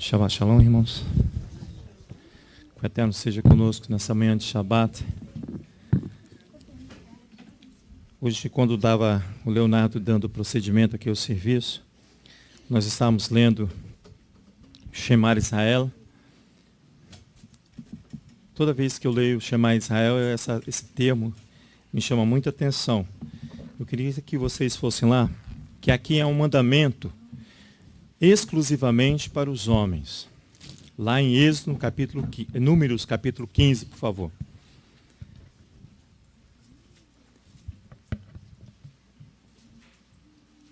Shabbat Shalom, irmãos. Que o Eterno seja conosco nessa manhã de Shabbat. Hoje, quando dava o Leonardo dando procedimento aqui ao serviço, nós estávamos lendo Shema Israel. Toda vez que eu leio Shema Israel, esse termo me chama muita atenção. Eu queria que vocês fossem lá, que aqui é um mandamento exclusivamente para os homens. Lá em Êxodo, Números, capítulo 15, por favor.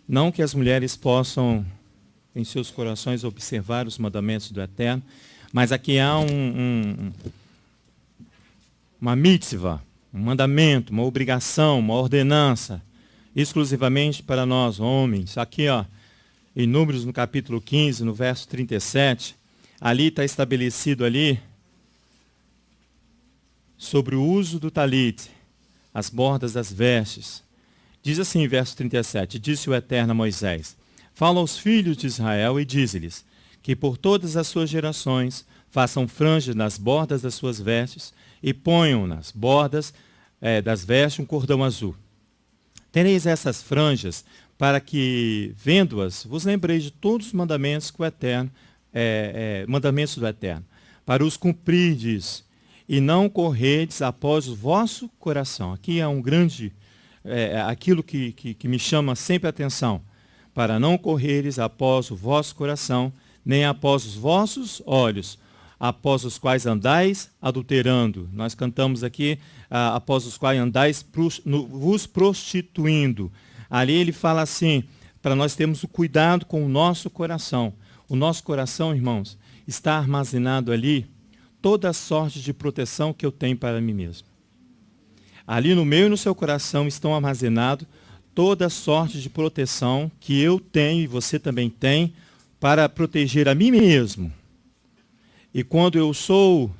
Não que as mulheres possam, em seus corações, observar os mandamentos do Eterno, mas aqui há uma mitzvah, um mandamento, uma obrigação, uma ordenança, exclusivamente para nós, homens. Aqui, em Números, no capítulo 15, no verso 37, ali está estabelecido sobre o uso do talit, as bordas das vestes. Diz assim, verso 37, disse o Eterno a Moisés: fala aos filhos de Israel e dize-lhes que por todas as suas gerações façam franjas nas bordas das suas vestes e ponham nas bordas das vestes um cordão azul. Tereis essas franjas para que, vendo-as, vos lembreis de todos os mandamentos que o Eterno, mandamentos do Eterno, para os cumprirdes e não corredes após o vosso coração. Aqui é um grande, aquilo que me chama sempre a atenção, para não correres após o vosso coração, nem após os vossos olhos, após os quais andais adulterando. Nós cantamos aqui, após os quais andais vos prostituindo. Ali ele fala assim, para nós termos o cuidado com o nosso coração. O nosso coração, irmãos, está armazenado ali toda a sorte de proteção que eu tenho para mim mesmo. Ali no meu e no seu coração estão armazenados toda a sorte de proteção que eu tenho e você também tem para proteger a mim mesmo. E quando eu estou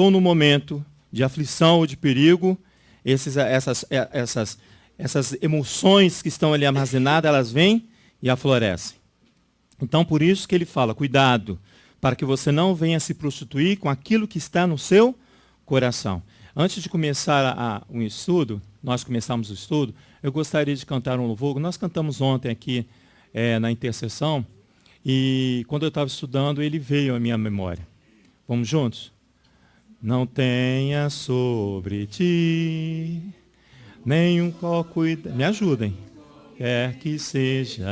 no momento de aflição ou de perigo, essas emoções que estão ali armazenadas, elas vêm e aflorescem. Então, por isso que ele fala, cuidado, para que você não venha se prostituir com aquilo que está no seu coração. Antes de começar um estudo, nós começamos o estudo, eu gostaria de cantar um louvor. Nós cantamos ontem aqui na intercessão, e quando eu estava estudando, ele veio à minha memória. Vamos juntos? Não tenha sobre ti nenhum qual cuidado. Me ajudem. Quer que seja,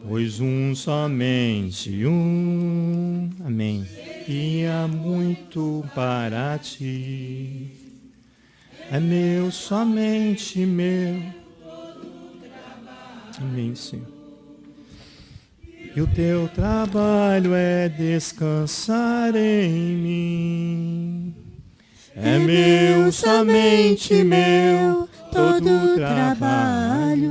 pois somente um. Amém. E há muito para ti. É meu, somente meu. Amém, Senhor. E o teu trabalho é descansar em mim. É meu, somente meu, todo o trabalho.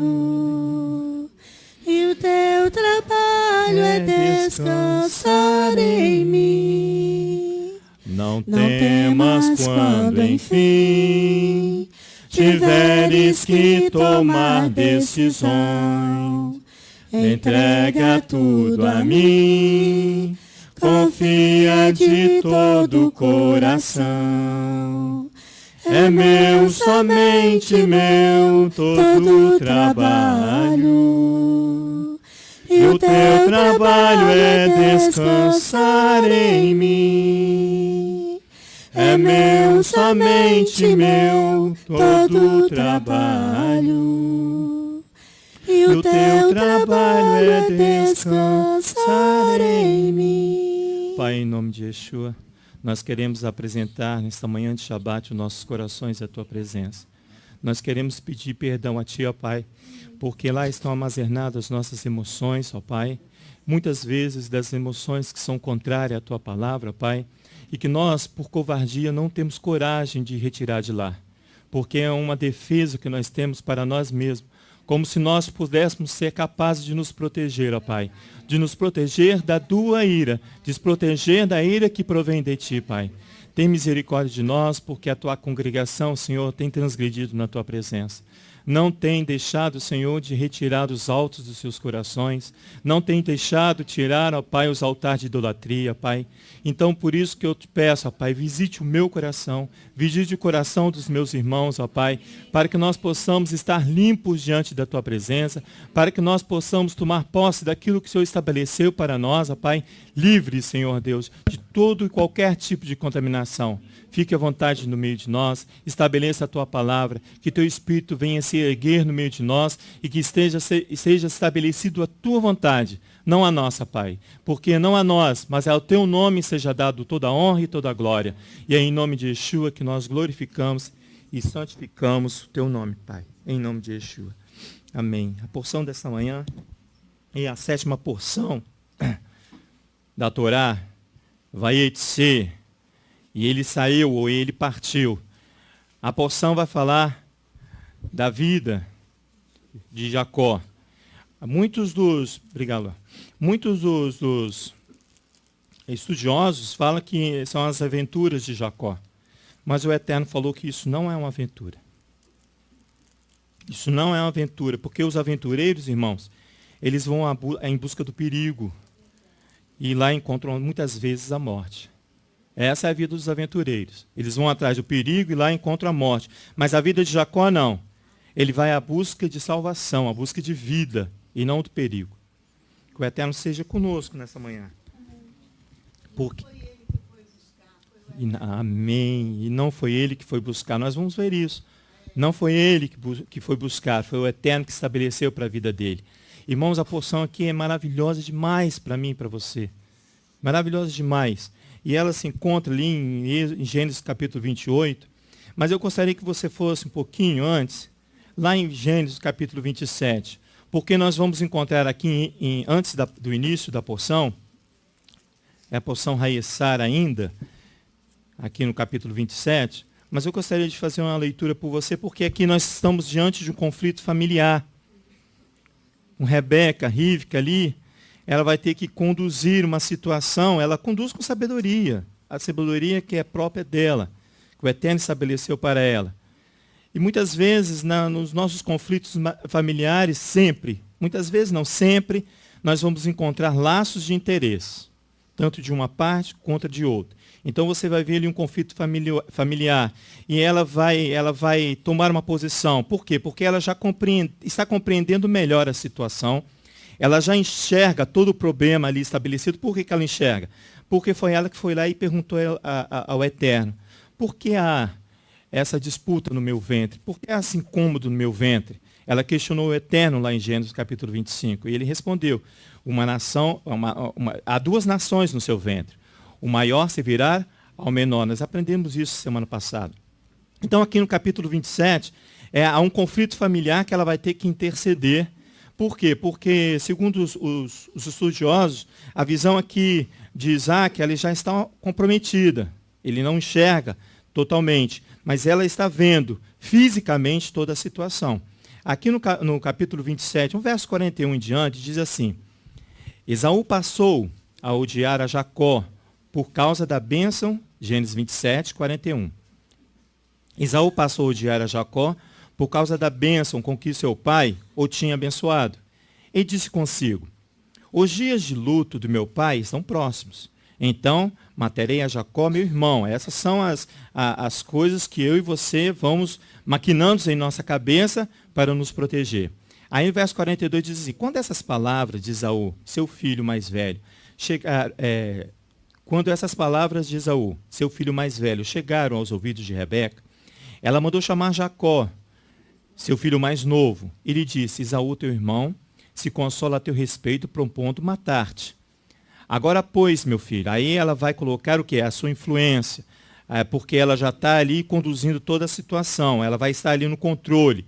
E o teu trabalho é descansar em mim. Não temas quando, enfim, tiveres que tomar decisão. Entrega tudo a mim, confia de todo o coração. É meu, somente meu, todo o trabalho. E o teu trabalho é descansar em mim. É meu, somente meu, todo o trabalho. E o teu trabalho é descansar em mim. Pai, em nome de Yeshua, nós queremos apresentar nesta manhã de Shabbat os nossos corações e a tua presença. Nós queremos pedir perdão a ti, ó Pai, porque lá estão armazenadas nossas emoções, ó Pai, muitas vezes das emoções que são contrárias à tua palavra, ó Pai, e que nós, por covardia, não temos coragem de retirar de lá, porque é uma defesa que nós temos para nós mesmos, como se nós pudéssemos ser capazes de nos proteger, ó Pai, de nos proteger da tua ira, de nos proteger da ira que provém de ti, Pai. Tem misericórdia de nós, porque a tua congregação, Senhor, tem transgredido na tua presença. não tem deixado, Senhor, de retirar os altos dos seus corações, não tem deixado tirar, ó Pai, os altares de idolatria, Pai. Então, por isso que eu te peço, ó Pai, visite o meu coração, visite o coração dos meus irmãos, ó Pai, para que nós possamos estar limpos diante da Tua presença, para que nós possamos tomar posse daquilo que o Senhor estabeleceu para nós, ó Pai, livre, Senhor Deus, de todo e qualquer tipo de contaminação. Fique à vontade no meio de nós, estabeleça a Tua palavra, que Teu Espírito venha se erguer no meio de nós e que seja estabelecido a Tua vontade, não a nossa, Pai. Porque não a nós, mas ao Teu nome seja dado toda a honra e toda a glória. E é em nome de Yeshua que nós glorificamos e santificamos o Teu nome, Pai. Em nome de Yeshua. Amém. A porção dessa manhã é a 7ª porção da Torá, Vayetze. E ele saiu, ou ele partiu. A porção vai falar da vida de Jacó. Muitos dos estudiosos falam que são as aventuras de Jacó. Mas o Eterno falou que isso não é uma aventura. Isso não é uma aventura, porque os aventureiros, irmãos, eles vão em busca do perigo. E lá encontram muitas vezes a morte. Essa é a vida dos aventureiros. Eles vão atrás do perigo e lá encontram a morte. Mas a vida de Jacó não. Ele vai à busca de salvação, à busca de vida e não do perigo. Que o Eterno seja conosco nessa manhã. Porque... Amém. E não foi ele que foi buscar. Nós vamos ver isso. Não foi ele que foi buscar, foi o Eterno que estabeleceu para a vida dele. Irmãos, a porção aqui é maravilhosa demais para mim e para você. Maravilhosa demais. E ela se encontra ali em Gênesis capítulo 28. Mas eu gostaria que você fosse um pouquinho antes, lá em Gênesis capítulo 27. Porque nós vamos encontrar aqui, antes do início da porção, é a porção Raessar ainda, aqui no capítulo 27. Mas eu gostaria de fazer uma leitura por você, porque aqui nós estamos diante de um conflito familiar. Com Rebeca, Rivka ali, ela vai ter que conduzir uma situação, ela conduz com sabedoria, a sabedoria que é própria dela, que o Eterno estabeleceu para ela. E muitas vezes, nos nossos conflitos familiares, muitas vezes não sempre, nós vamos encontrar laços de interesse, tanto de uma parte quanto de outra. Então você vai ver ali um conflito familiar e ela vai tomar uma posição. Por quê? Porque ela já está compreendendo melhor a situação. Ela já enxerga todo o problema ali estabelecido. Por que ela enxerga? Porque foi ela que foi lá e perguntou ao Eterno: por que há essa disputa no meu ventre? Por que há esse incômodo no meu ventre? Ela questionou o Eterno lá em Gênesis capítulo 25. E ele respondeu: há duas nações no seu ventre. O maior servirá ao menor. Nós aprendemos isso semana passada. Então aqui no capítulo 27, há um conflito familiar que ela vai ter que interceder. Por quê? Porque, segundo os estudiosos, a visão aqui de Isaac, ela já está comprometida. Ele não enxerga totalmente, mas ela está vendo fisicamente toda a situação. Aqui no capítulo 27, no verso 41 em diante, diz assim: Esaú passou a odiar a Jacó por causa da bênção, Gênesis 27, 41. Esaú passou a odiar a Jacó por causa da bênção com que seu pai o tinha abençoado. E disse consigo: os dias de luto do meu pai estão próximos. Então matarei a Jacó, meu irmão. Essas são as coisas que eu e você vamos maquinando em nossa cabeça para nos proteger. Aí no verso 42 diz assim: quando essas palavras de Esaú, seu filho mais velho, quando essas palavras de Esaú, seu filho mais velho, chegaram aos ouvidos de Rebeca, ela mandou chamar Jacó, seu filho mais novo, e lhe disse: Esaú, teu irmão, se consola a teu respeito, propondo matar-te. Agora, pois, meu filho, aí ela vai colocar o que é a sua influência, porque ela já está ali conduzindo toda a situação, ela vai estar ali no controle.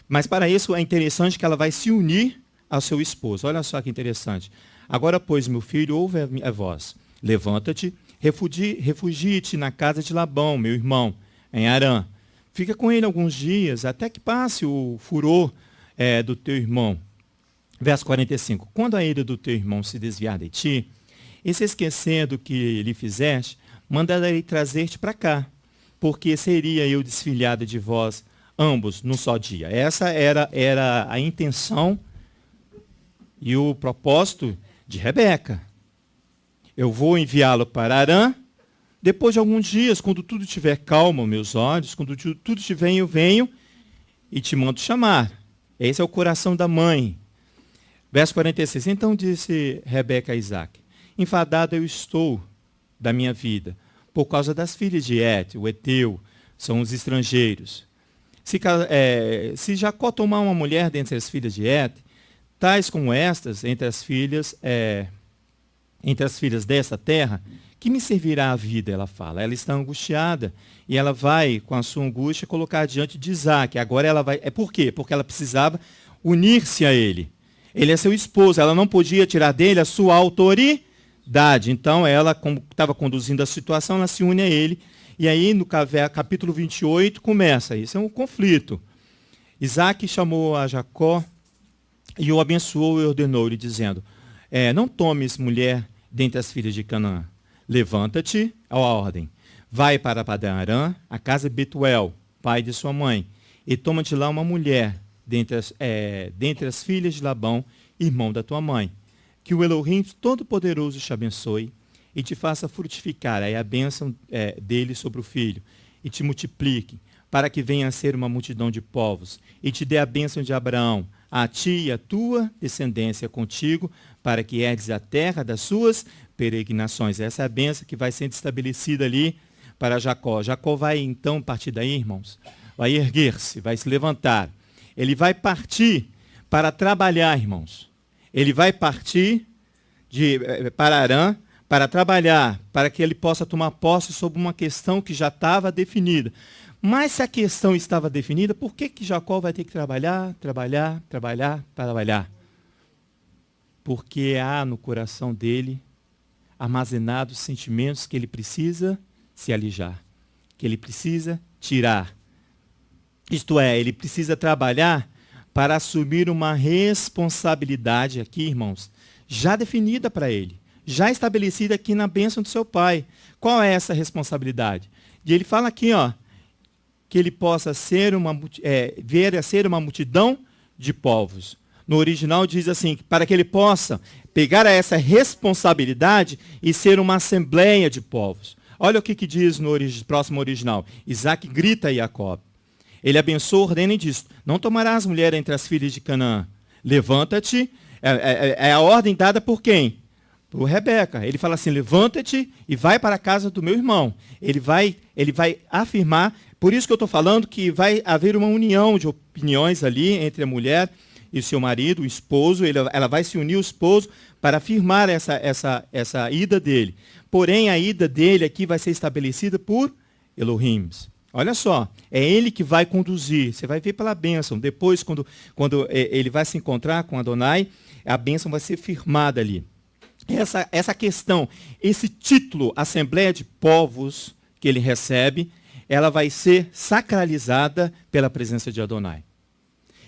Mas para isso é interessante que ela vai se unir ao seu esposo. Olha só que interessante. Agora, pois, meu filho, ouve a voz. Levanta-te, refugie-te na casa de Labão, meu irmão, em Harã. Fica com ele alguns dias, até que passe o furor do teu irmão. Verso 45. Quando a ira do teu irmão se desviar de ti, e se esquecer do que lhe fizeste, mandarei trazer-te para cá, porque seria eu desfilhada de vós ambos num só dia. Essa era a intenção e o propósito de Rebeca. Eu vou enviá-lo para Harã, depois de alguns dias, quando tudo estiver calmo aos meus olhos, quando tudo estiver, eu venho e te mando chamar. Esse é o coração da mãe. Verso 46. Então disse Rebeca a Isaac: enfadado eu estou da minha vida, por causa das filhas de Et, o Eteu, são os estrangeiros. Se Jacó tomar uma mulher dentre as filhas de Et, tais como estas, entre as filhas desta terra, que me servirá a vida, ela fala. Ela está angustiada e ela vai, com a sua angústia, colocar diante de Isaac. Agora ela vai... Por quê? Porque ela precisava unir-se a ele. Ele é seu esposo, ela não podia tirar dele a sua autoridade. Então ela, como estava conduzindo a situação, ela se une a ele. E aí no capítulo 28 começa. Isso é um conflito. Isaac chamou a Jacó e o abençoou e ordenou-lhe, dizendo: não tomes mulher dentre as filhas de Canaã. Levanta-te, a ordem, vai para Padã-Arã, a casa de Betuel, pai de sua mãe, e toma-te lá uma mulher dentre as filhas de Labão, irmão da tua mãe. Que o Elohim Todo-Poderoso te abençoe e te faça frutificar aí a bênção dele sobre o filho, e te multiplique, para que venha a ser uma multidão de povos, e te dê a bênção de Abraão, a ti e a tua descendência contigo, para que herdes a terra das suas peregrinações. Essa é a bênção que vai sendo estabelecida ali para Jacó. Jacó vai então, a partir daí, irmãos, vai erguer-se, vai se levantar. Ele vai partir para trabalhar, irmãos. Ele vai partir para Harã para trabalhar, para que ele possa tomar posse sobre uma questão que já estava definida. Mas se a questão estava definida, por que Jacó vai ter que trabalhar? Porque há no coração dele armazenados sentimentos que ele precisa se alijar, que ele precisa tirar. Isto é, ele precisa trabalhar para assumir uma responsabilidade aqui, irmãos, já definida para ele, já estabelecida aqui na bênção do seu pai. Qual é essa responsabilidade? E ele fala aqui, que ele possa vir a ser uma multidão de povos. No original diz assim, para que ele possa pegar essa responsabilidade e ser uma assembleia de povos. Olha o que diz no próximo original. Isaac grita a Jacó. Ele abençoa, ordena e diz: não tomarás mulher entre as filhas de Canaã. Levanta-te. É a ordem dada por quem? Por Rebeca. Ele fala assim: levanta-te e vai para a casa do meu irmão. Ele vai afirmar. Por isso que eu estou falando que vai haver uma união de opiniões ali entre a mulher e seu marido, o esposo. Ela vai se unir ao esposo para afirmar essa ida dele. Porém, a ida dele aqui vai ser estabelecida por Elohim. Olha só, é ele que vai conduzir. Você vai ver pela bênção. Depois, quando ele vai se encontrar com Adonai, a bênção vai ser firmada ali. Essa questão, esse título, Assembleia de Povos, que ele recebe, ela vai ser sacralizada pela presença de Adonai.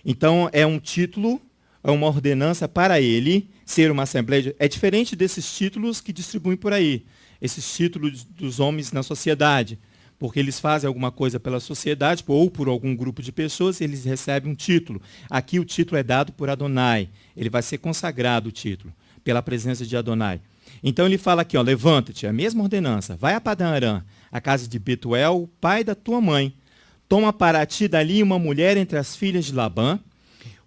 Então, é um título, é uma ordenança para ele ser uma assembleia. É diferente desses títulos que distribuem por aí, esses títulos dos homens na sociedade, porque eles fazem alguma coisa pela sociedade ou por algum grupo de pessoas, eles recebem um título. Aqui o título é dado por Adonai. Ele vai ser consagrado, o título, pela presença de Adonai. Então ele fala aqui, levanta-te, a mesma ordenança, vai a Padã-Arã, a casa de Betuel, o pai da tua mãe. Toma para ti dali uma mulher entre as filhas de Labã,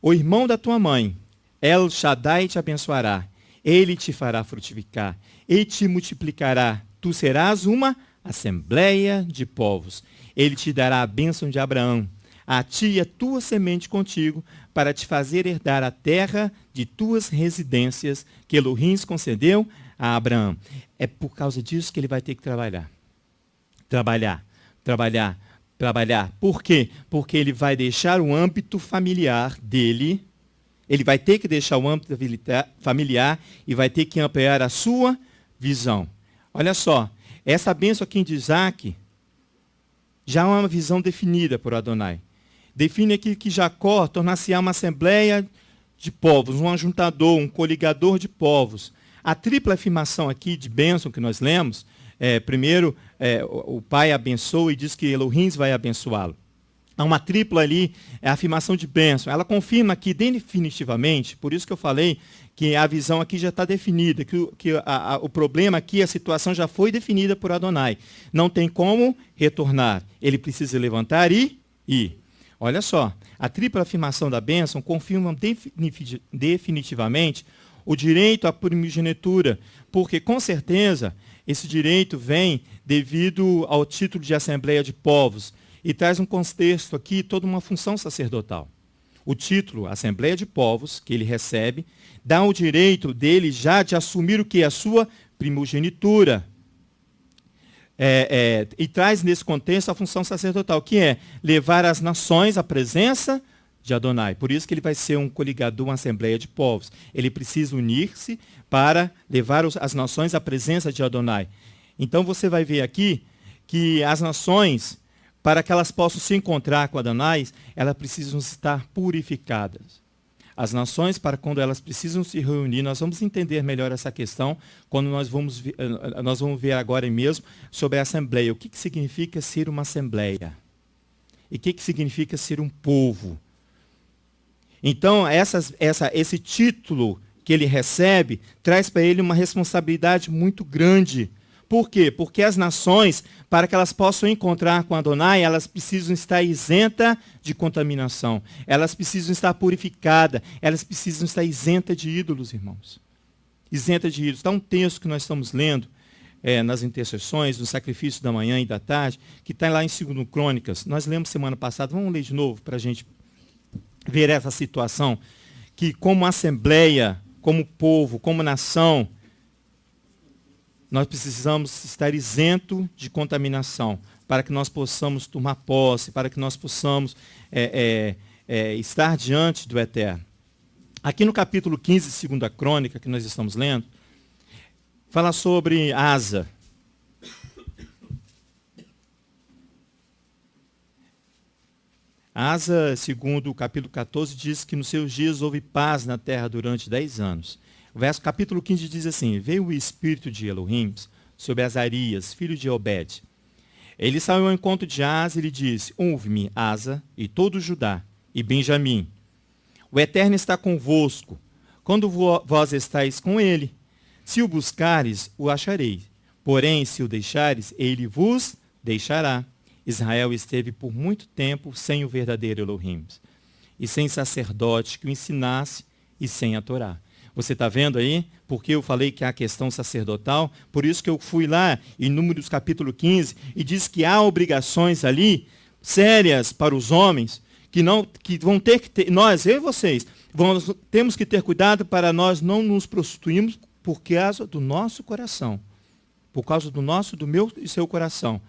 o irmão da tua mãe. El Shaddai te abençoará, ele te fará frutificar, e te multiplicará. Tu serás uma assembleia de povos. Ele te dará a bênção de Abraão, a ti e a tua semente contigo, para te fazer herdar a terra de tuas residências, que Elohim concedeu a Abraão. É por causa disso que ele vai ter que trabalhar. Trabalhar. Por quê? Porque ele vai deixar o âmbito familiar dele, ele vai ter que deixar o âmbito familiar e vai ter que ampliar a sua visão. Olha só, essa bênção aqui de Isaac já é uma visão definida por Adonai. Define aqui que Jacó tornar-se-á uma assembleia de povos, um ajuntador, um coligador de povos. A tripla afirmação aqui de bênção que nós lemos, primeiro o pai abençoa e diz que Elohim vai abençoá-lo. Há uma tripla ali, é a afirmação de bênção. Ela confirma que definitivamente, por isso que eu falei que a visão aqui já está definida, que o problema aqui, a situação já foi definida por Adonai. Não tem como retornar. Ele precisa levantar e ir. Olha só, a tripla afirmação da bênção confirma definitivamente o direito à primogenitura, porque com certeza esse direito vem devido ao título de Assembleia de Povos e traz um contexto aqui, toda uma função sacerdotal. O título, Assembleia de Povos, que ele recebe, dá o direito dele já de assumir o que? A sua primogenitura. E traz nesse contexto a função sacerdotal, que é levar as nações à presença de Adonai. Por isso que ele vai ser um coligador, uma Assembleia de Povos. Ele precisa unir-se para levar as nações à presença de Adonai. Então você vai ver aqui que as nações, para que elas possam se encontrar com Adonai, elas precisam estar purificadas. As nações, para quando elas precisam se reunir, nós vamos entender melhor essa questão quando nós vamos ver agora mesmo sobre a Assembleia. O que significa ser uma Assembleia? E o que significa ser um povo? Então, esse título que ele recebe traz para ele uma responsabilidade muito grande. Por quê? Porque as nações, para que elas possam encontrar com Adonai, elas precisam estar isentas de contaminação. Elas precisam estar purificadas. Elas precisam estar isentas de ídolos, irmãos. Isentas de ídolos. Está um texto que nós estamos lendo nas intercessões, no sacrifício da manhã e da tarde, que está lá em 2 Crônicas. Nós lemos semana passada. Vamos ler de novo para a gente ver essa situação. Que como assembleia, como povo, como nação, nós precisamos estar isento de contaminação, para que nós possamos tomar posse, para que nós possamos estar diante do Eterno. Aqui no capítulo 15, 2 Crônica, que nós estamos lendo, fala sobre Asa. Asa, segundo o capítulo 14, diz que nos seus dias houve paz na terra durante 10 anos. O verso capítulo 15 diz assim: veio o espírito de Elohim sobre Azarias, filho de Obed. Ele saiu ao encontro de Asa e lhe disse: ouve-me, Asa, e todo Judá, e Benjamim. O Eterno está convosco, quando vós estáis com ele. Se o buscares, o achareis. Porém, se o deixares, ele vos deixará. Israel esteve por muito tempo sem o verdadeiro Elohim, e sem sacerdote que o ensinasse, e sem a Torá. Você está vendo aí? Porque eu falei que há a questão sacerdotal, por isso que eu fui lá em Números capítulo 15 e diz que há obrigações ali sérias para os homens que vão ter que ter, nós, eu e vocês, temos que ter cuidado para nós não nos prostituirmos por causa do nosso coração, por causa do meu e seu coração.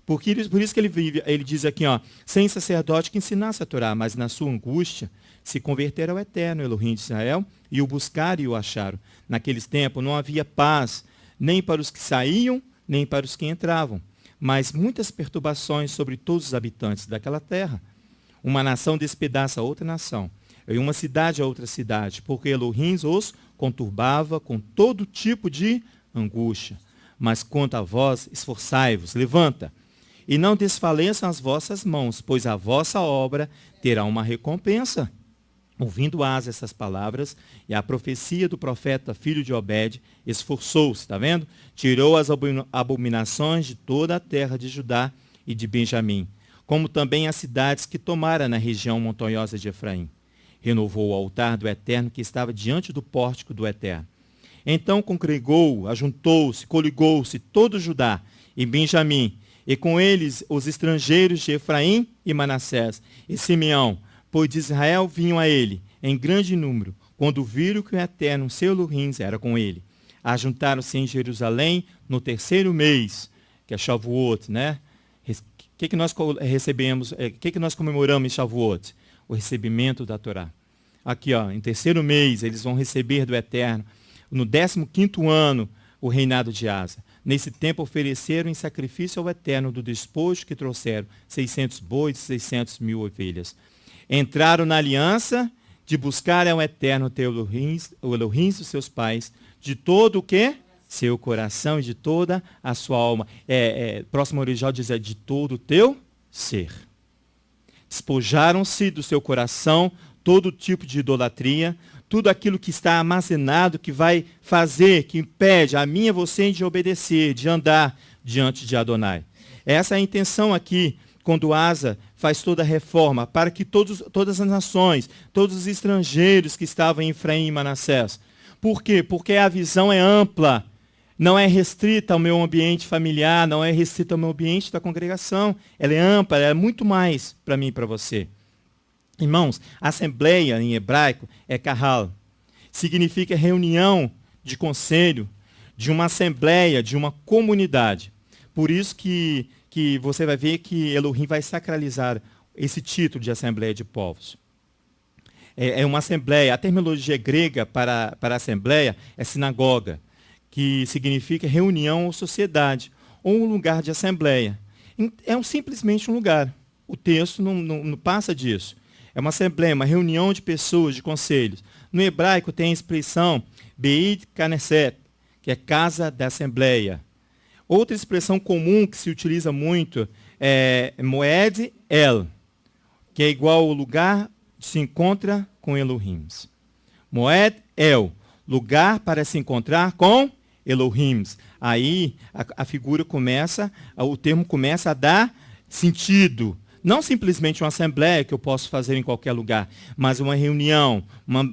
Por isso que ele diz aqui, sem sacerdote que ensinasse a Torá, mas na sua angústia se converter ao Eterno, Elohim de Israel, e o buscar e o acharam. Naqueles tempos não havia paz, nem para os que saíam, nem para os que entravam, mas muitas perturbações sobre todos os habitantes daquela terra. Uma nação despedaça a outra nação, e uma cidade a outra cidade, porque Elohim os conturbava com todo tipo de angústia. Mas quanto a vós, esforçai-vos, levanta, e não desfaleçam as vossas mãos, pois a vossa obra terá uma recompensa. Ouvindo Asa essas palavras, e a profecia do profeta filho de Obed, esforçou-se, está vendo? Tirou as abominações de toda a terra de Judá e de Benjamim, como também as cidades que tomara na região montanhosa de Efraim. Renovou o altar do Eterno que estava diante do pórtico do Eterno. Então congregou, ajuntou-se, coligou-se todo Judá e Benjamim, e com eles os estrangeiros de Efraim e Manassés, e Simeão, pois de Israel vinham a ele, em grande número, quando viram que o Eterno, seu Elohim, era com ele. Ajuntaram-se em Jerusalém no 3º mês, que é Shavuot, né? O que nós recebemos, o que nós comemoramos em Shavuot? O recebimento da Torá. Aqui, em 3º mês, eles vão receber do Eterno, no 15º ano, o reinado de Asa. Nesse tempo ofereceram em sacrifício ao Eterno do despojo que trouxeram 600 bois e 600 mil ovelhas. Entraram na aliança de buscar ao Eterno o Elohim dos seus pais, de todo o quê? Seu coração e de toda a sua alma. Próximo original diz de todo o teu ser. Despojaram-se do seu coração todo tipo de idolatria, tudo aquilo que está armazenado, que vai fazer, que impede a mim e a você de obedecer, de andar diante de Adonai. Essa é a intenção aqui, quando Asa faz toda a reforma, para que todas as nações, todos os estrangeiros que estavam em Efraim e Manassés. Por quê? Porque a visão é ampla, não é restrita ao meu ambiente familiar, não é restrita ao meu ambiente da congregação. Ela é ampla, ela é muito mais para mim e para você. Irmãos, assembleia em hebraico é kahal. Significa reunião de conselho, de uma assembleia, de uma comunidade. Por isso que você vai ver que Elohim vai sacralizar esse título de Assembleia de Povos. É uma assembleia. A terminologia grega para assembleia é sinagoga, que significa reunião ou sociedade, ou um lugar de assembleia. É simplesmente um lugar. O texto não passa disso. É uma assembleia, uma reunião de pessoas, de conselhos. No hebraico tem a expressão Beit Knesset, que é casa da assembleia. Outra expressão comum que se utiliza muito é Moed El, que é igual ao lugar que se encontra com Elohim. Moed El, lugar para se encontrar com Elohim. Aí a figura começa, o termo começa a dar sentido. Não simplesmente uma assembleia que eu posso fazer em qualquer lugar, mas uma reunião,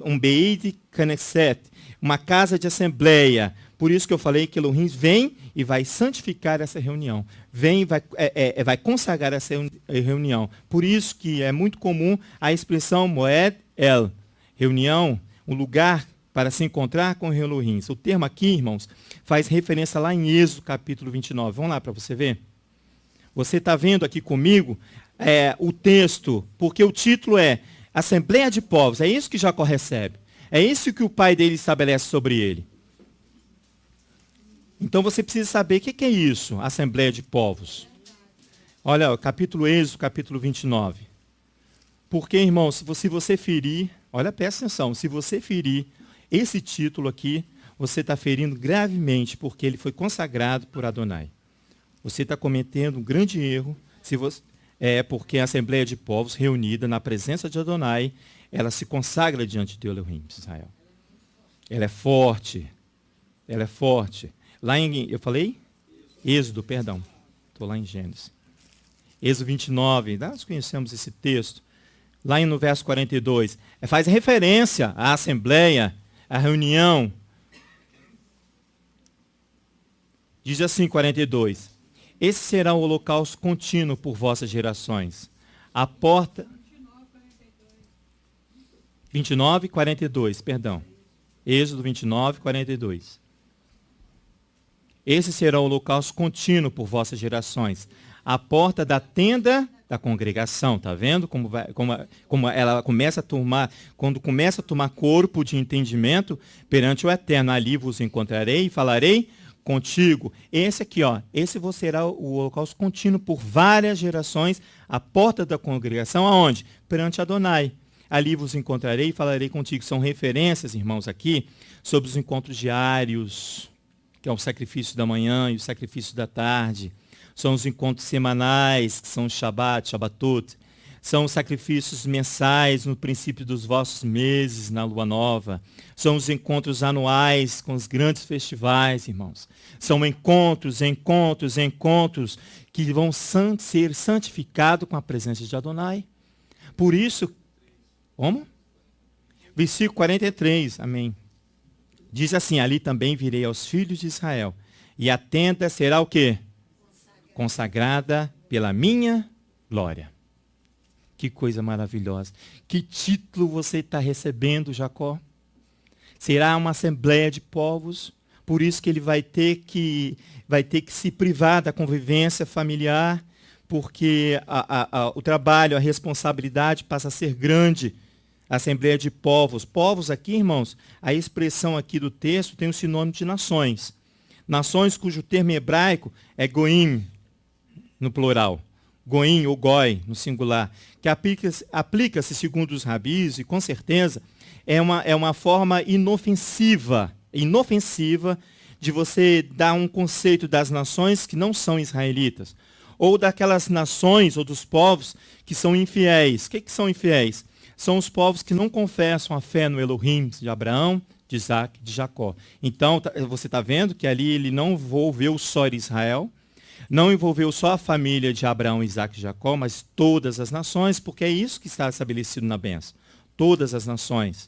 um Beit Knesset, uma casa de assembleia. Por isso que eu falei que Elohim vem e vai santificar essa reunião. Vem e vai consagrar essa reunião. Por isso que é muito comum a expressão Moed El, reunião, um lugar para se encontrar com Elohim. O termo aqui, irmãos, faz referência lá em Êxodo capítulo 29. Vamos lá para você ver. Você está vendo aqui comigo o texto, porque o título é Assembleia de Povos. É isso que Jacó recebe. É isso que o pai dele estabelece sobre ele. Então você precisa saber o que é isso, Assembleia de Povos. Olha, capítulo Êxodo, capítulo 29. Porque, irmão, se você ferir, olha, presta atenção, se você ferir esse título aqui, você está ferindo gravemente, porque ele foi consagrado por Adonai. Você está cometendo um grande erro, porque a Assembleia de Povos, reunida na presença de Adonai, ela se consagra diante de Elohim, Israel. Ela é forte. Ela é forte. Lá eu falei? Êxodo, perdão. Estou lá em Gênesis. Êxodo 29, nós conhecemos esse texto. Lá no verso 42, faz referência à assembleia, à reunião. Diz assim, 42. Esse será o holocausto contínuo por vossas gerações. A porta... 29, 42, perdão. Êxodo 29, 42. Esse será o holocausto contínuo por vossas gerações. A porta da tenda da congregação. Está vendo como ela começa a tomar, quando começa a tomar corpo de entendimento perante o Eterno. Ali vos encontrarei e falarei contigo. Esse aqui, esse será o holocausto contínuo por várias gerações. A porta da congregação, aonde? Perante Adonai. Ali vos encontrarei e falarei contigo. São referências, irmãos, aqui, sobre os encontros diários, que é o sacrifício da manhã e o sacrifício da tarde. São os encontros semanais, que são o Shabbatot. São os sacrifícios mensais no princípio dos vossos meses, na lua nova. São os encontros anuais com os grandes festivais, irmãos. São encontros que vão ser santificados com a presença de Adonai. Por isso, como? Versículo 43, amém. Diz assim, ali também virei aos filhos de Israel, e a tenda será o quê? Consagrada pela minha glória. Que coisa maravilhosa. Que título você está recebendo, Jacó? Será uma assembleia de povos, por isso que ele vai ter que se privar da convivência familiar, porque o trabalho, a responsabilidade passa a ser grande. Assembleia de povos. Povos aqui, irmãos, a expressão aqui do texto tem o sinônimo de nações. Nações cujo termo hebraico é goim, no plural. Goim ou goi, no singular. Que aplica-se, segundo os rabis, e com certeza, é uma forma inofensiva de você dar um conceito das nações que não são israelitas. ou daquelas nações ou dos povos que são infiéis. O que são infiéis? São os povos que não confessam a fé no Elohim de Abraão, de Isaac, de Jacó. Então, você está vendo que ali ele não envolveu só Israel, não envolveu só a família de Abraão, Isaac e Jacó, mas todas as nações, porque é isso que está estabelecido na bênção. Todas as nações.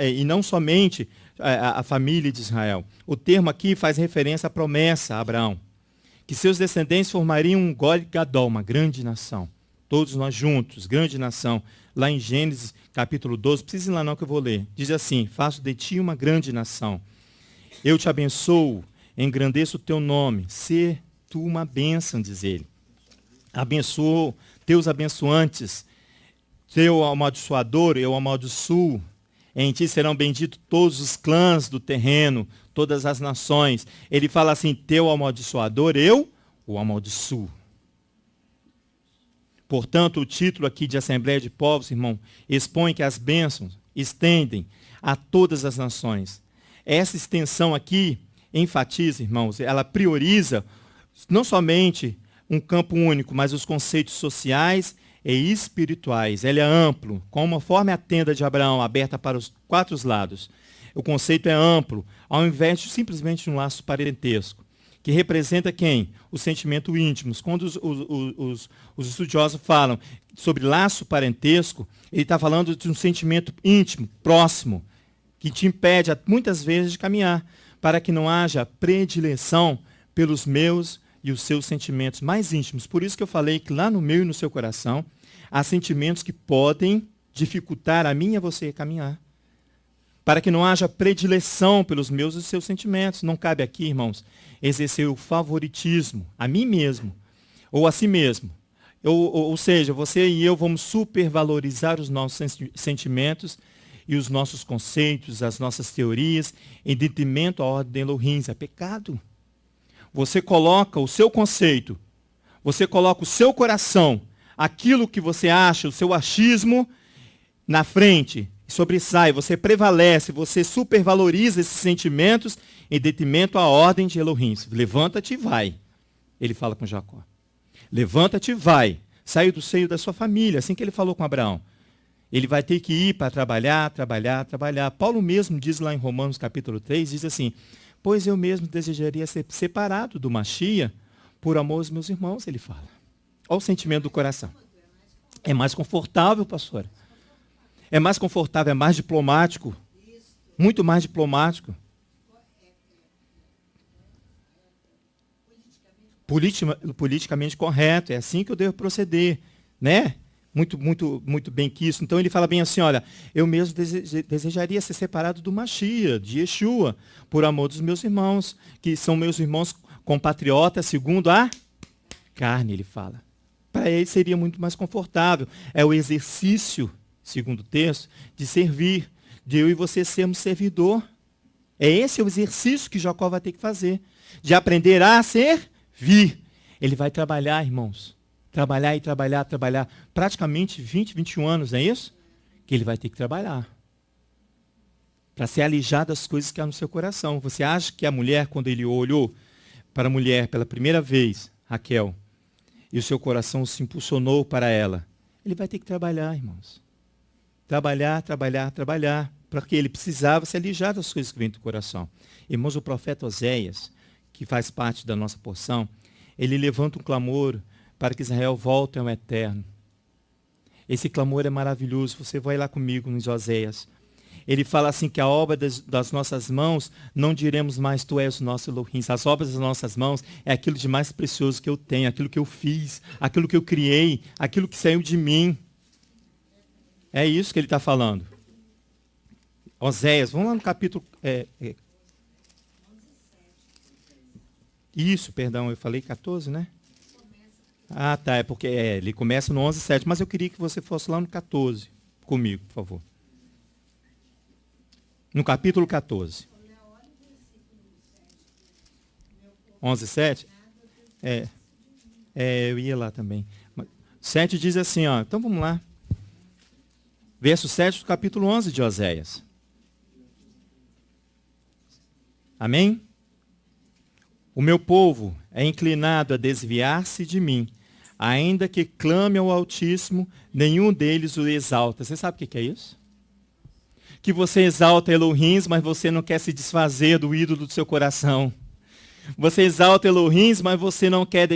E não somente a família de Israel. O termo aqui faz referência à promessa a Abraão, que seus descendentes formariam um Gog Gadol, uma grande nação. Todos nós juntos, grande nação. Lá em Gênesis, capítulo 12, não precisa ir lá não que eu vou ler. Diz assim, faço de ti uma grande nação. Eu te abençoo, engrandeço o teu nome. Ser tu uma bênção, diz ele. Abençoou teus abençoantes. Teu amaldiçoador, eu amaldiçoo. Em ti serão benditos todos os clãs do terreno, todas as nações. Ele fala assim, teu amaldiçoador, eu o amaldiçoo. Portanto, o título aqui de Assembleia de Povos, irmão, expõe que as bênçãos estendem a todas as nações. Essa extensão aqui enfatiza, irmãos, ela prioriza não somente um campo único, mas os conceitos sociais e espirituais. Ele é amplo, conforme a tenda de Abraão, aberta para os 4 lados. O conceito é amplo, ao invés de simplesmente um laço parentesco, que representa quem? O sentimento íntimo. Quando os estudiosos falam sobre laço parentesco, ele está falando de um sentimento íntimo, próximo, que te impede, muitas vezes, de caminhar, para que não haja predileção pelos meus e os seus sentimentos mais íntimos. Por isso que eu falei que lá no meu e no seu coração, há sentimentos que podem dificultar a mim e a você caminhar. Para que não haja predileção pelos meus e os seus sentimentos. Não cabe aqui, irmãos, exercer o favoritismo a mim mesmo ou a si mesmo. Ou seja, você e eu vamos supervalorizar os nossos sentimentos e os nossos conceitos, as nossas teorias, em detrimento à ordem de Elohim. É pecado. Você coloca o seu conceito, você coloca o seu coração, aquilo que você acha, o seu achismo, na frente, sobressai, você prevalece, você supervaloriza esses sentimentos em detrimento à ordem de Elohim. Levanta-te e vai. Ele fala com Jacó. Levanta-te e vai. Sai do seio da sua família, assim que ele falou com Abraão. Ele vai ter que ir para trabalhar, trabalhar, trabalhar. Paulo mesmo diz lá em Romanos capítulo 3, diz assim, pois eu mesmo desejaria ser separado do Machia por amor aos meus irmãos, ele fala. Olha o sentimento do coração. É mais confortável, pastor. É mais confortável, é mais diplomático. Muito mais diplomático. Politicamente correto. É assim que eu devo proceder. Né? Muito bem que isso. Então ele fala bem assim, olha, eu mesmo desejaria ser separado do Machia, de Yeshua, por amor dos meus irmãos, que são meus irmãos compatriotas segundo a carne, ele fala. Para ele seria muito mais confortável. É o exercício, segundo o texto, de servir, de eu e você sermos servidor. É esse o exercício que Jacó vai ter que fazer, de aprender a servir. Ele vai trabalhar, irmãos. Trabalhar e trabalhar, trabalhar. Praticamente 20, 21 anos, não é isso? Que ele vai ter que trabalhar. Para se alijar das coisas que há no seu coração. Você acha que a mulher, quando ele olhou para a mulher pela primeira vez, Raquel, e o seu coração se impulsionou para ela, ele vai ter que trabalhar, irmãos. Trabalhar, trabalhar, trabalhar. Porque ele precisava se alijar das coisas que vêm do coração. Irmãos, o profeta Oséias, que faz parte da nossa porção, ele levanta um clamor para que Israel volte ao eterno. Esse clamor é maravilhoso. Você vai lá comigo nos Oséias. Ele fala assim que a obra das nossas mãos, não diremos mais, tu és o nosso Elohim. As obras das nossas mãos é aquilo de mais precioso que eu tenho, aquilo que eu fiz, aquilo que eu criei, aquilo que saiu de mim. É isso que ele está falando. Oséias, vamos lá no capítulo... Isso, perdão, eu falei 14, né? Ah, tá, é porque ele começa no 11:7, mas eu queria que você fosse lá no 14 comigo, por favor. No capítulo 14. 11:7? Eu ia lá também. 7 diz assim, ó, então vamos lá. Verso 7 do capítulo 11 de Oséias. Amém? O meu povo é inclinado a desviar-se de mim. Ainda que clame ao Altíssimo, nenhum deles o exalta. Você sabe o que é isso? Que você exalta Elohim, mas você não quer se desfazer do ídolo do seu coração. Você exalta Elohim, mas você não quer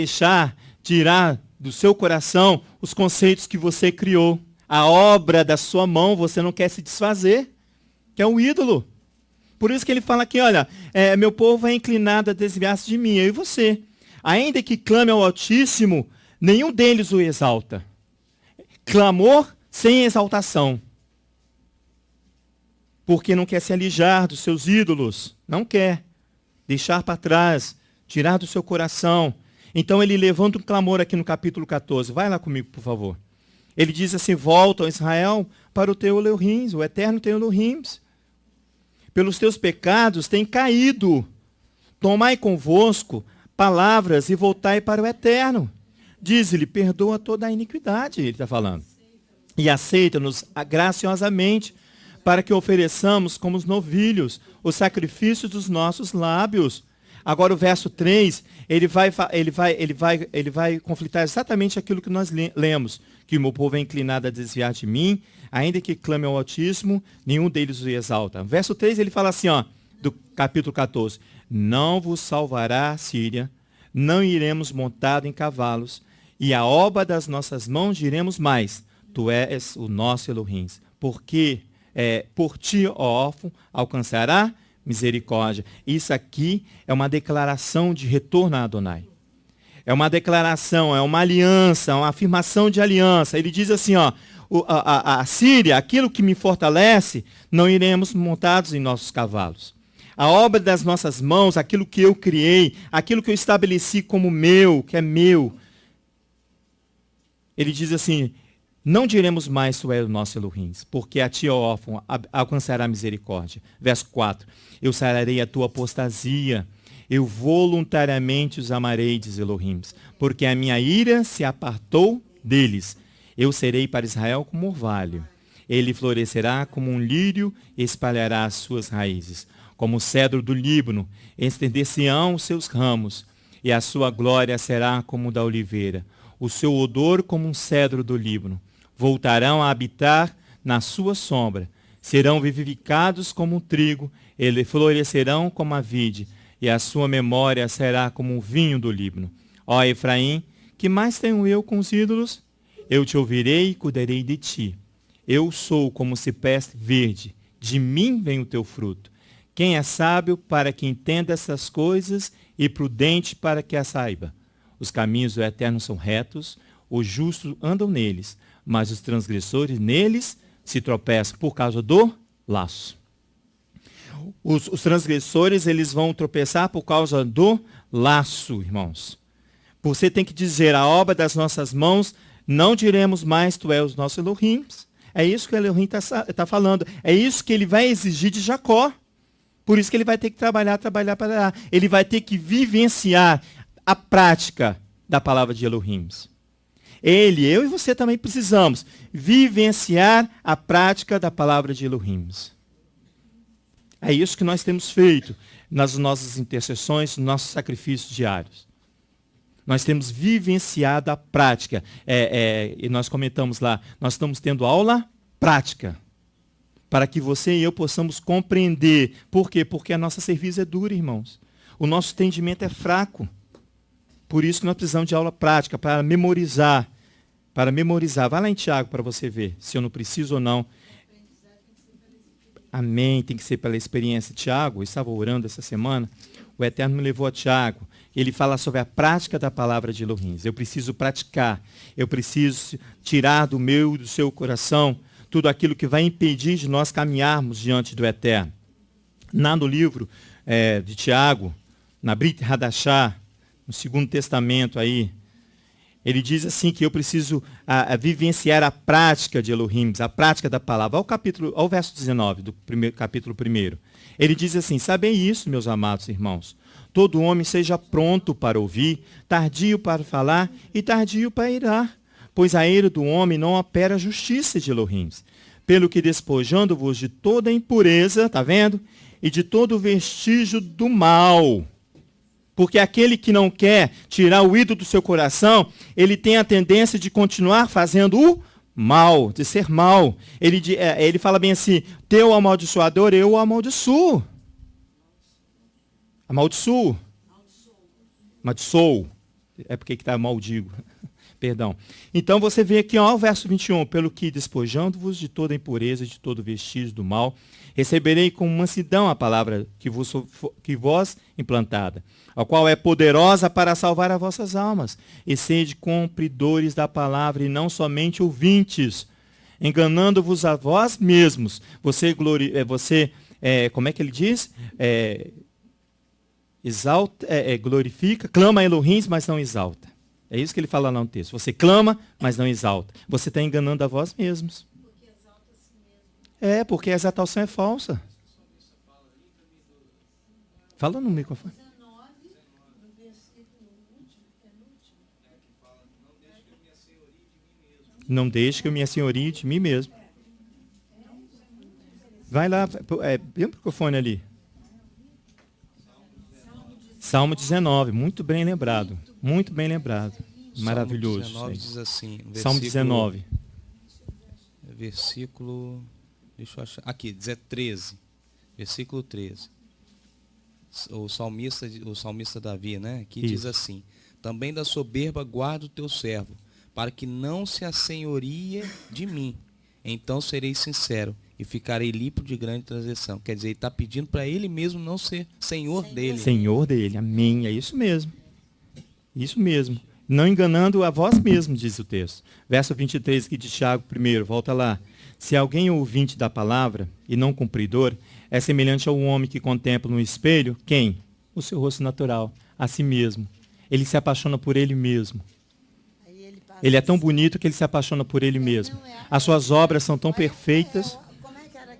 tirar do seu coração os conceitos que você criou. A obra da sua mão você não quer se desfazer, que é o ídolo. Por isso que ele fala aqui, olha, meu povo é inclinado a desviar-se de mim, eu e você. Ainda que clame ao Altíssimo, nenhum deles o exalta. Clamor sem exaltação. Porque não quer se alijar dos seus ídolos. Não quer. Deixar para trás. Tirar do seu coração. Então ele levanta um clamor aqui no capítulo 14. Vai lá comigo, por favor. Ele diz assim, volta, ó Israel, para o teu Elohim, o eterno teu Elohim. Pelos teus pecados tem caído. Tomai convosco palavras e voltai para o eterno. Diz-lhe, perdoa toda a iniquidade, ele está falando. E aceita-nos graciosamente, para que ofereçamos como os novilhos o sacrifício dos nossos lábios. Agora o verso 3, ele vai conflitar exatamente aquilo que nós lemos, que o meu povo é inclinado a desviar de mim, ainda que clame ao Altíssimo, nenhum deles o exalta. Verso 3, ele fala assim, do capítulo 14, não vos salvará a Síria, não iremos montado em cavalos, e a obra das nossas mãos diremos mais, tu és o nosso Elohim, porque por ti, ó órfão, alcançará misericórdia. Isso aqui é uma declaração de retorno a Adonai. É uma declaração, é uma aliança, uma afirmação de aliança. Ele diz assim, a Síria, aquilo que me fortalece, não iremos montados em nossos cavalos. A obra das nossas mãos, aquilo que eu criei, aquilo que eu estabeleci como meu, que é meu. Ele diz assim, não diremos mais tu és o nosso Elohim, porque a ti, ó órfão, alcançará misericórdia. Verso 4, eu sararei a tua apostasia, eu voluntariamente os amarei, diz Elohim, porque a minha ira se apartou deles. Eu serei para Israel como orvalho, ele florescerá como um lírio e espalhará as suas raízes. Como o cedro do Líbano, estender-se-ão os seus ramos, e a sua glória será como o da oliveira, o seu odor como um cedro do Líbano. Voltarão a habitar na sua sombra, serão vivificados como um trigo, eles florescerão como a vide, e a sua memória será como o vinho do Líbano. Ó Efraim, que mais tenho eu com os ídolos? Eu te ouvirei e cuidarei de ti. Eu sou como o cipreste verde, de mim vem o teu fruto. Quem é sábio para que entenda essas coisas e prudente para que as saiba? Os caminhos do Eterno são retos, os justos andam neles, mas os transgressores neles se tropeçam por causa do laço. Os transgressores, eles vão tropeçar por causa do laço, irmãos. Você tem que dizer, a obra das nossas mãos, não diremos mais, tu és o nosso Elohim. É isso que o Elohim está falando. É isso que ele vai exigir de Jacó. Por isso que ele vai ter que trabalhar para lá. Ele vai ter que vivenciar a prática da palavra de Elohim. Ele, eu e você também precisamos vivenciar a prática da palavra de Elohim. É isso que nós temos feito nas nossas intercessões, nos nossos sacrifícios diários. Nós temos vivenciado a prática. E nós comentamos lá, nós estamos tendo aula prática. Para que você e eu possamos compreender. Por quê? Porque a nossa serviço é dura, irmãos. O nosso entendimento é fraco. Por isso que nós precisamos de aula prática, para memorizar. Para memorizar. Vai lá em Tiago para você ver se eu não preciso ou não. Amém, tem que ser pela experiência. Tiago, eu estava orando essa semana, o Eterno me levou a Tiago. Ele fala sobre a prática da palavra de Elohim. Eu preciso praticar, eu preciso tirar do meu e do seu coração tudo aquilo que vai impedir de nós caminharmos diante do Eterno. No livro de Tiago, na Brit Hadashah, no Segundo Testamento aí, ele diz assim que eu preciso vivenciar a prática de Elohim, a prática da palavra. Ao verso 19 do capítulo 1. Ele diz assim, sabem isso, meus amados irmãos, todo homem seja pronto para ouvir, tardio para falar e tardio para irar, pois a ira do homem não opera a justiça de Elohim. Pelo que despojando-vos de toda impureza, está vendo? E de todo vestígio do mal. Porque aquele que não quer tirar o ídolo do seu coração, ele tem a tendência de continuar fazendo o mal, de ser mal. Ele fala bem assim, teu amaldiçoador, eu o amaldiçoo. Amaldiçoo. Amaldiçoo. É porque que está maldigo. Perdão. Então você vê aqui, ó, o verso 21. Pelo que despojando-vos de toda impureza, de todo vestígio do mal, receberei com mansidão a palavra que vós implantada, a qual é poderosa para salvar as vossas almas. E sede cumpridores da palavra e não somente ouvintes, enganando-vos a vós mesmos. Como é que ele diz? Glorifica, clama a Elohim, mas não exalta. É isso que ele fala lá no texto. Você clama, mas não exalta. Você está enganando a vós mesmos. Porque a exaltação é falsa. Fala no microfone. Não deixe que eu me assenhorie de mim mesmo. Vai lá, bem o microfone ali. Salmo 19, muito bem lembrado. Muito bem lembrado. Maravilhoso. Salmo 19 diz assim. Salmo 19. Versículo. Deixa eu achar. Aqui, 13. Versículo 13. O salmista Davi, né? Que diz assim: também da soberba guarda o teu servo, para que não se assenhorie de mim. Então serei sincero e ficarei limpo de grande transgressão. Quer dizer, ele está pedindo para ele mesmo não ser senhor dele. Senhor dele, amém. É isso mesmo. Isso mesmo. Não enganando a vós mesmos, diz o texto. Verso 23 aqui de Tiago, primeiro, volta lá. Se alguém é ouvinte da palavra e não cumpridor, é semelhante ao homem que contempla no espelho, quem? O seu rosto natural, a si mesmo. Ele se apaixona por ele mesmo. Ele é tão bonito que ele se apaixona por ele mesmo. As suas obras são tão perfeitas. Como é que era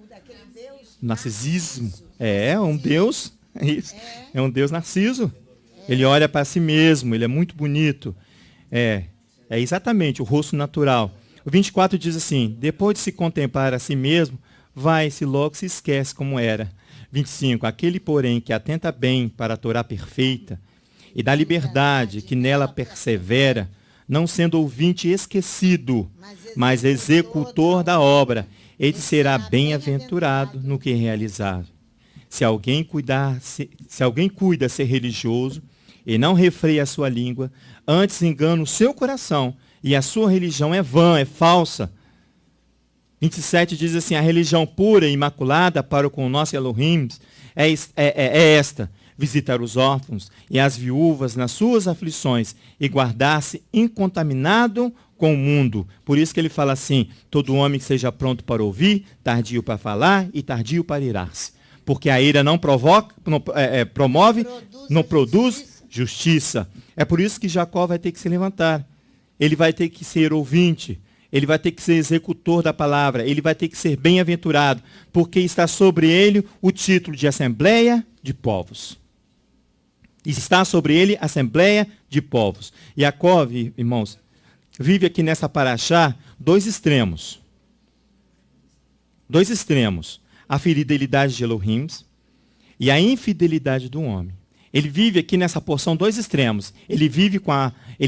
daquele Deus? Narcisismo. É um Deus. É um Deus narciso. Ele olha para si mesmo, ele é muito bonito. É exatamente o rosto natural. O 24 diz assim: depois de se contemplar a si mesmo, vai-se logo se esquece como era. 25. Aquele, porém, que atenta bem para a Torá perfeita e da liberdade que nela persevera, não sendo ouvinte esquecido, mas executor da obra, ele será bem-aventurado no que realizar. Se alguém cuida ser religioso e não refreia a sua língua, antes engana o seu coração, e a sua religião é vã, é falsa. 27 diz assim: a religião pura e imaculada para com o nosso Elohim é esta: visitar os órfãos e as viúvas nas suas aflições e guardar-se incontaminado com o mundo. Por isso que ele fala assim: todo homem que seja pronto para ouvir, tardio para falar e tardio para irar-se. Porque a ira não produz justiça. É por isso que Jacó vai ter que se levantar. Ele vai ter que ser ouvinte. Ele vai ter que ser executor da palavra. Ele vai ter que ser bem-aventurado. Porque está sobre ele o título de Assembleia de Povos. Está sobre ele a Assembleia de Povos. Jacó, irmãos, vive aqui nessa paraxá dois extremos. Dois extremos. A fidelidade de Elohim e a infidelidade do homem. Ele vive aqui nessa porção dois extremos. Ele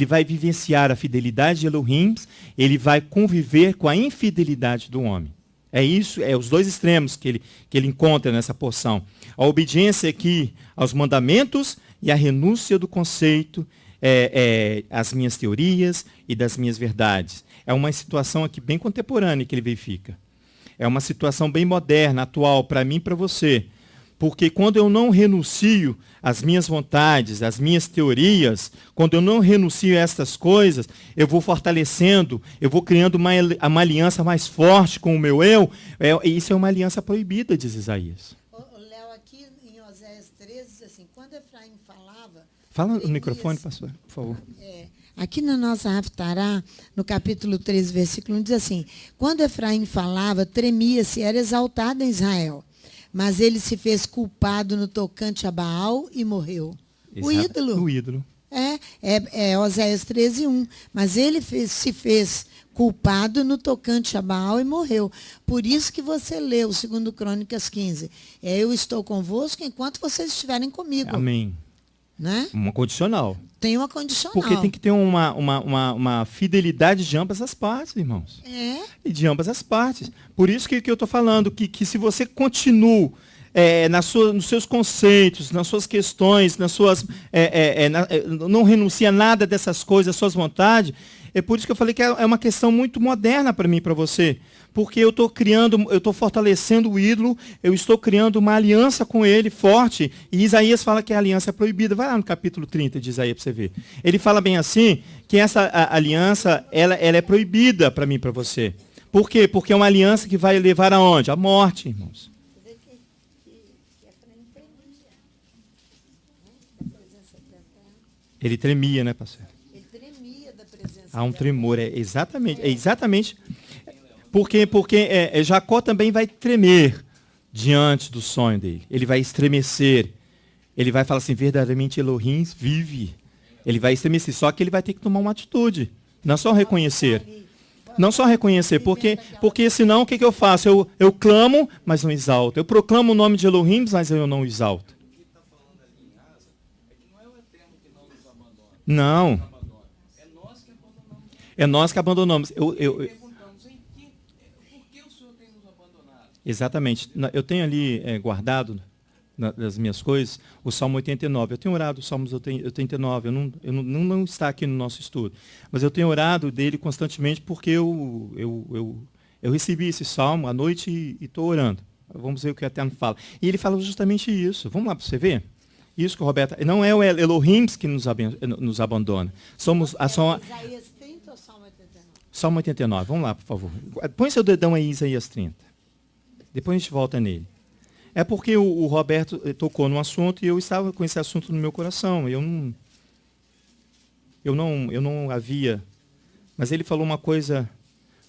vai vivenciar a fidelidade de Elohim, ele vai conviver com a infidelidade do homem. É isso, os dois extremos que ele encontra nessa porção. A obediência aqui aos mandamentos e a renúncia do conceito, às minhas teorias e das minhas verdades. É uma situação aqui bem contemporânea que ele verifica. É uma situação bem moderna, atual, para mim e para você. Porque quando eu não renuncio às minhas vontades, às minhas teorias, quando eu não renuncio a estas coisas, eu vou fortalecendo, eu vou criando uma aliança mais forte com o meu eu. Isso é uma aliança proibida, diz Isaías. Léo, aqui em Oséias 13, diz assim, quando Efraim falava... Fala no microfone, pastor, por favor. Aqui na nossa Haftará, no capítulo 13, versículo 1, diz assim, quando Efraim falava, tremia-se, era exaltado em Israel. Mas ele se fez culpado no tocante a Baal e morreu. Exato. O ídolo. É Oséias 13, 1. Mas ele se fez culpado no tocante a Baal e morreu. Por isso que você leu, 2 Crônicas 15. Eu estou convosco enquanto vocês estiverem comigo. Amém. né? Uma condicional. Tem uma condicional. Porque tem que ter uma fidelidade de ambas as partes, irmãos. E de ambas as partes. Por isso que eu estou falando, que se você continua nos seus conceitos, nas suas questões, não renuncia a nada dessas coisas, às suas vontades, é por isso que eu falei que é uma questão muito moderna para mim e para você. Porque eu estou fortalecendo o ídolo, eu estou criando uma aliança com ele forte. E Isaías fala que a aliança é proibida. Vai lá no capítulo 30 de Isaías para você ver. Ele fala bem assim, que essa aliança ela é proibida para mim e para você. Por quê? Porque é uma aliança que vai levar aonde? À morte, irmãos. Ele tremia, né, parceiro? Ele tremia da presença. Há um tremor, exatamente. Porque Jacó também vai tremer diante do sonho dele. Ele vai estremecer. Ele vai falar assim, verdadeiramente Elohim vive. Ele vai estremecer, só que ele vai ter que tomar uma atitude. Não só reconhecer. Não só reconhecer, porque senão o que eu faço? Eu clamo, mas não exalto. Eu proclamo o nome de Elohim, mas eu não exalto. Não. É nós que abandonamos. Exatamente. Eu tenho ali guardado das minhas coisas o Salmo 89. Eu tenho orado o Salmo 89. Não está aqui no nosso estudo. Mas eu tenho orado dele constantemente porque eu recebi esse salmo à noite e estou orando. Vamos ver o que o Eterno fala. E ele fala justamente isso. Vamos lá para você ver? Isso que o Roberto... Não é o Elohim que nos abandona. Somos Isaías 30 ou Salmo 89? Salmo 89. Vamos lá, por favor. Põe seu dedão aí em Isaías 30. Depois a gente volta nele. É porque o Roberto tocou no assunto e eu estava com esse assunto no meu coração. Eu não havia... Mas ele falou uma coisa...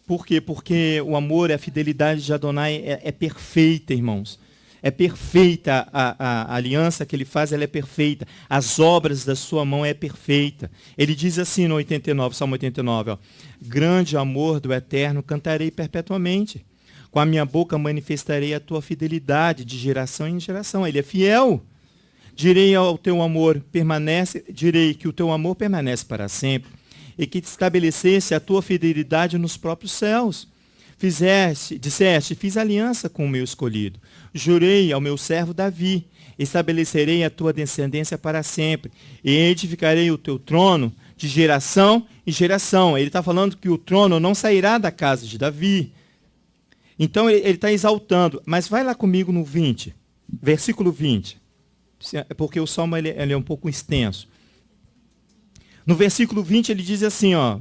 Por quê? Porque o amor e a fidelidade de Adonai é perfeita, irmãos. É perfeita a aliança que ele faz, ela é perfeita. As obras da sua mão é perfeita. Ele diz assim no 89, Salmo 89, ó, grande amor do Eterno cantarei perpetuamente. Com a minha boca manifestarei a tua fidelidade de geração em geração. Ele é fiel. Direi que o teu amor permanece para sempre e que te estabelecesse a tua fidelidade nos próprios céus. Disseste, fiz aliança com o meu escolhido. Jurei ao meu servo Davi, estabelecerei a tua descendência para sempre e edificarei o teu trono de geração em geração. Ele está falando que o trono não sairá da casa de Davi. Então ele está exaltando. Mas vai lá comigo no 20, versículo 20. Porque o salmo ele é um pouco extenso. No versículo 20 ele diz assim, ó,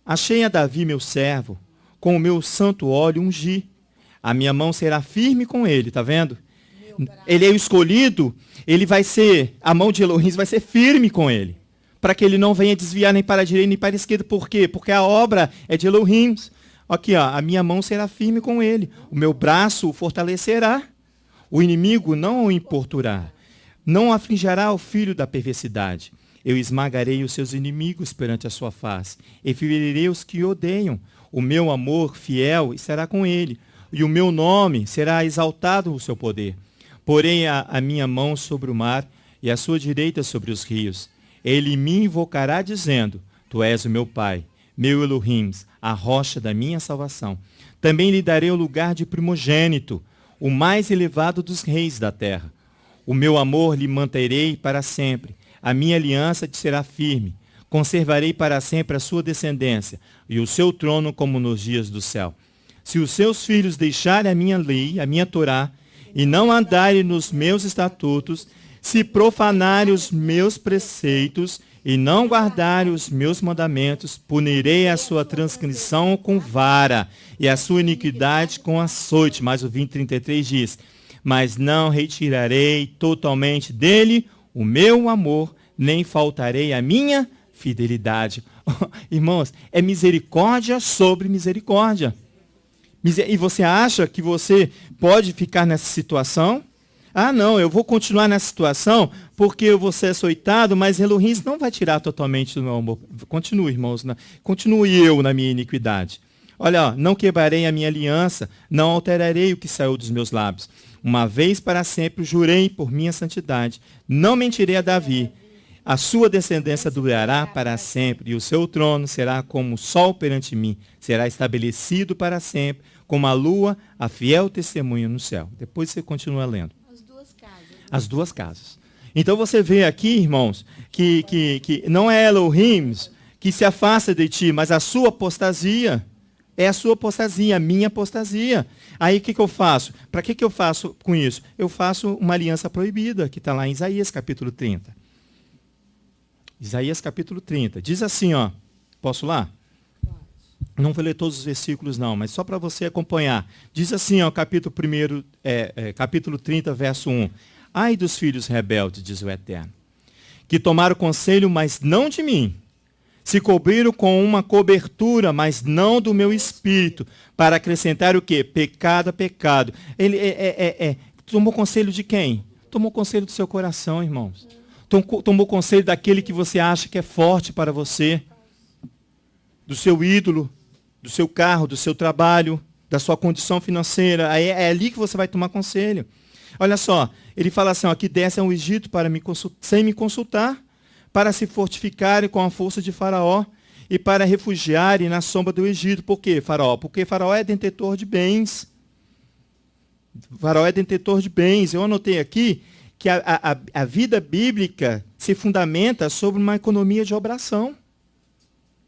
achei a Davi meu servo, com o meu santo óleo ungi. A minha mão será firme com ele, tá vendo? Ele é o escolhido, a mão de Elohim vai ser firme com ele. Para que ele não venha desviar nem para a direita nem para a esquerda. Por quê? Porque a obra é de Elohim. Aqui, ó, a minha mão será firme com ele. O meu braço o fortalecerá. O inimigo não o importurá. Não afligirá o filho da perversidade. Eu esmagarei os seus inimigos perante a sua face. E ferirei os que o odeiam. O meu amor fiel estará com ele. E o meu nome será exaltado o seu poder. Porém a minha mão sobre o mar e a sua direita sobre os rios. Ele me invocará dizendo, tu és o meu Pai, meu Elohim, a rocha da minha salvação. Também lhe darei o lugar de primogênito, o mais elevado dos reis da terra. O meu amor lhe manterei para sempre. A minha aliança te será firme. Conservarei para sempre a sua descendência e o seu trono como nos dias do céu. Se os seus filhos deixarem a minha lei, a minha Torá, e não andarem nos meus estatutos, se profanarem os meus preceitos e não guardarem os meus mandamentos, punirei a sua transgressão com vara e a sua iniquidade com açoite. Mas o 20:33 diz, mas não retirarei totalmente dele o meu amor, nem faltarei a minha fidelidade. Irmãos, é misericórdia sobre misericórdia. E você acha que você pode ficar nessa situação? Ah, não, eu vou continuar nessa situação porque eu vou ser açoitado, mas Elohim não vai tirar totalmente do meu amor. Continue, irmãos. Continue eu na minha iniquidade. Olha, ó, não quebrarei a minha aliança, não alterarei o que saiu dos meus lábios. Uma vez para sempre jurei por minha santidade. Não mentirei a Davi. A sua descendência durará para sempre, e o seu trono será como o sol perante mim, será estabelecido para sempre, como a lua, a fiel testemunha no céu. Depois você continua lendo. As duas casas. Então você vê aqui, irmãos, que não é Elohim que se afasta de ti, mas a sua apostasia. É a sua apostasia, a minha apostasia. Aí o que eu faço? Para que eu faço com isso? Eu faço uma aliança proibida, que está lá em Isaías capítulo 30. Isaías capítulo 30. Diz assim, ó. Posso lá? Não vou ler todos os versículos não, mas só para você acompanhar. Diz assim, ó, capítulo 30, verso 1. Ai dos filhos rebeldes, diz o Eterno, que tomaram conselho, mas não de mim. Se cobriram com uma cobertura, mas não do meu espírito, para acrescentar o quê? Pecado a pecado. Ele tomou conselho de quem? Tomou conselho do seu coração, irmãos. Tomou conselho daquele que você acha que é forte para você, do seu ídolo, do seu carro, do seu trabalho, da sua condição financeira. É ali que você vai tomar conselho. Olha só, ele fala assim, ó, que descem ao Egito sem me consultar, para se fortificarem com a força de Faraó e para refugiarem na sombra do Egito. Por quê, Faraó? Porque Faraó é detentor de bens. Faraó é detentor de bens. Eu anotei aqui que a vida bíblica se fundamenta sobre uma economia de oblação.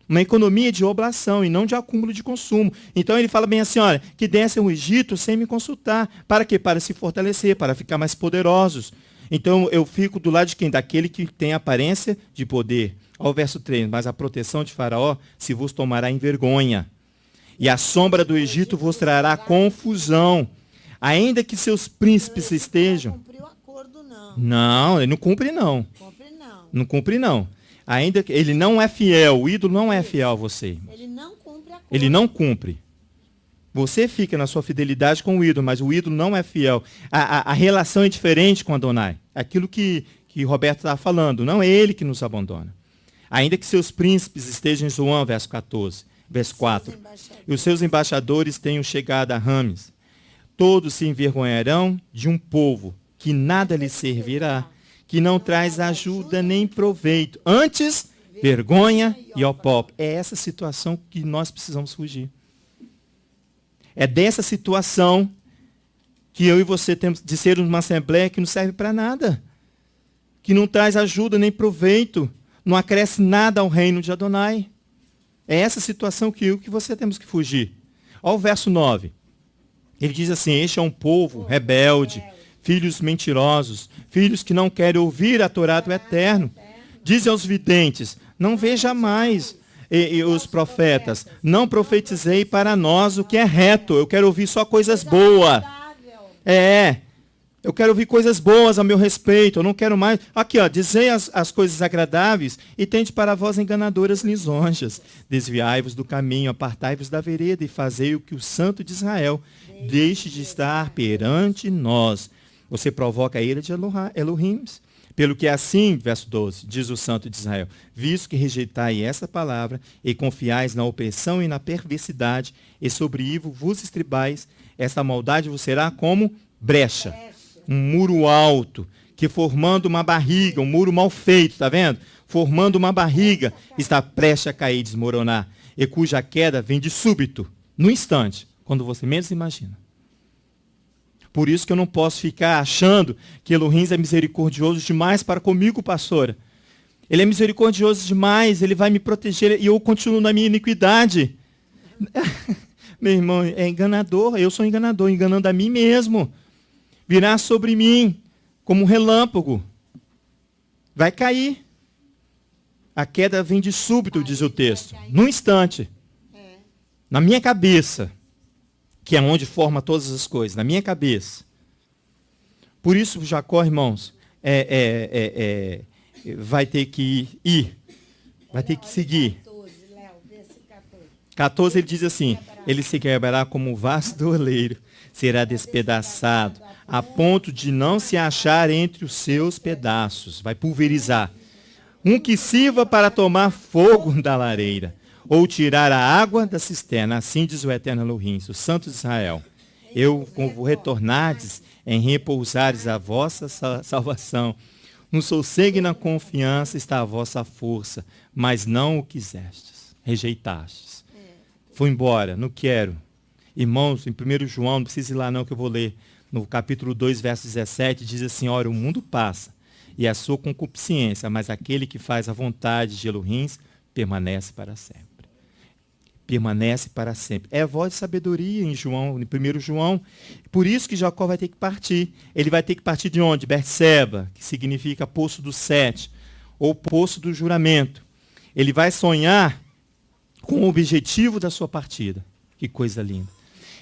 Uma economia de oblação e não de acúmulo de consumo. Então ele fala bem assim, olha, que descem ao Egito sem me consultar. Para quê? Para se fortalecer, para ficar mais poderosos. Então eu fico do lado de quem? Daquele que tem aparência de poder. Olha o verso 3, mas a proteção de Faraó se vos tomará em vergonha. E a sombra do Egito vos trará confusão. Ainda que seus príncipes estejam... Não, ele não cumpre não. Não cumpre não. Ainda que ele não é fiel, o ídolo não é fiel a você. Ele não cumpre a Ele não cumpre. Você fica na sua fidelidade com o ídolo, mas o ídolo não é fiel. A relação é diferente com Adonai. Aquilo que Roberto estava falando, não é ele que nos abandona. Ainda que seus príncipes estejam em Zoan, verso 14, verso 4. E os seus embaixadores tenham chegado a Rames. Todos se envergonharão de um povo que nada lhe servirá, que não traz ajuda nem proveito. Antes, vergonha e opróbrio. É essa situação que nós precisamos fugir. É dessa situação que eu e você temos de ser uma assembleia que não serve para nada. Que não traz ajuda nem proveito. Não acresce nada ao reino de Adonai. É essa situação que eu e você temos que fugir. Olha o verso 9. Ele diz assim, este é um povo rebelde, filhos mentirosos, filhos que não querem ouvir a Torá do Eterno. Dizem aos videntes, não veja mais. E os profetas, não profetizei para nós o que é reto. Eu quero ouvir só coisas boas. Eu quero ouvir coisas boas a meu respeito. Eu não quero mais. Aqui, ó, dizei as coisas agradáveis e tende para vós enganadoras lisonjas. Desviai-vos do caminho, apartai-vos da vereda e fazei o que o Santo de Israel deixe de estar perante nós. Você provoca a ira de Elohim. Pelo que assim, verso 12, diz o Santo de Israel, visto que rejeitai essa palavra e confiais na opressão e na perversidade, e sobre Ivo vos estribais, esta maldade vos será como brecha, um muro alto, que formando uma barriga, um muro mal feito, está vendo? Formando uma barriga, está prestes a cair e desmoronar, e cuja queda vem de súbito, no instante, quando você menos imagina. Por isso que eu não posso ficar achando que Elohim é misericordioso demais para comigo, pastora. Ele é misericordioso demais, ele vai me proteger e eu continuo na minha iniquidade. Meu irmão, é enganador, eu sou enganador, enganando a mim mesmo. Virá sobre mim como um relâmpago. Vai cair. A queda vem de súbito, diz o texto. Num instante. Na minha cabeça. Que é onde forma todas as coisas, na minha cabeça. Por isso, Jacó, irmãos, vai ter que ir, vai ter que seguir. 14 ele diz assim, ele se quebrará como um vaso do oleiro, será despedaçado, a ponto de não se achar entre os seus pedaços, vai pulverizar. Um que sirva para tomar fogo da lareira, ou tirar a água da cisterna, assim diz o Eterno Elohim, o Santo de Israel. Eu vou retornardes em repousares a vossa salvação. No sossego e na confiança está a vossa força, mas não o quisestes, rejeitastes. Foi embora, não quero. Irmãos, em 1 João, não precisa ir lá não que eu vou ler. No capítulo 2, verso 17, diz assim, ora, o mundo passa e a sua concupiscência, mas aquele que faz a vontade de Elohim permanece para sempre. Permanece para sempre. É a voz de sabedoria em João, em 1 João. Por isso que Jacó vai ter que partir. Ele vai ter que partir de onde? Berseba, que significa poço do sete, ou poço do juramento. Ele vai sonhar com o objetivo da sua partida. Que coisa linda.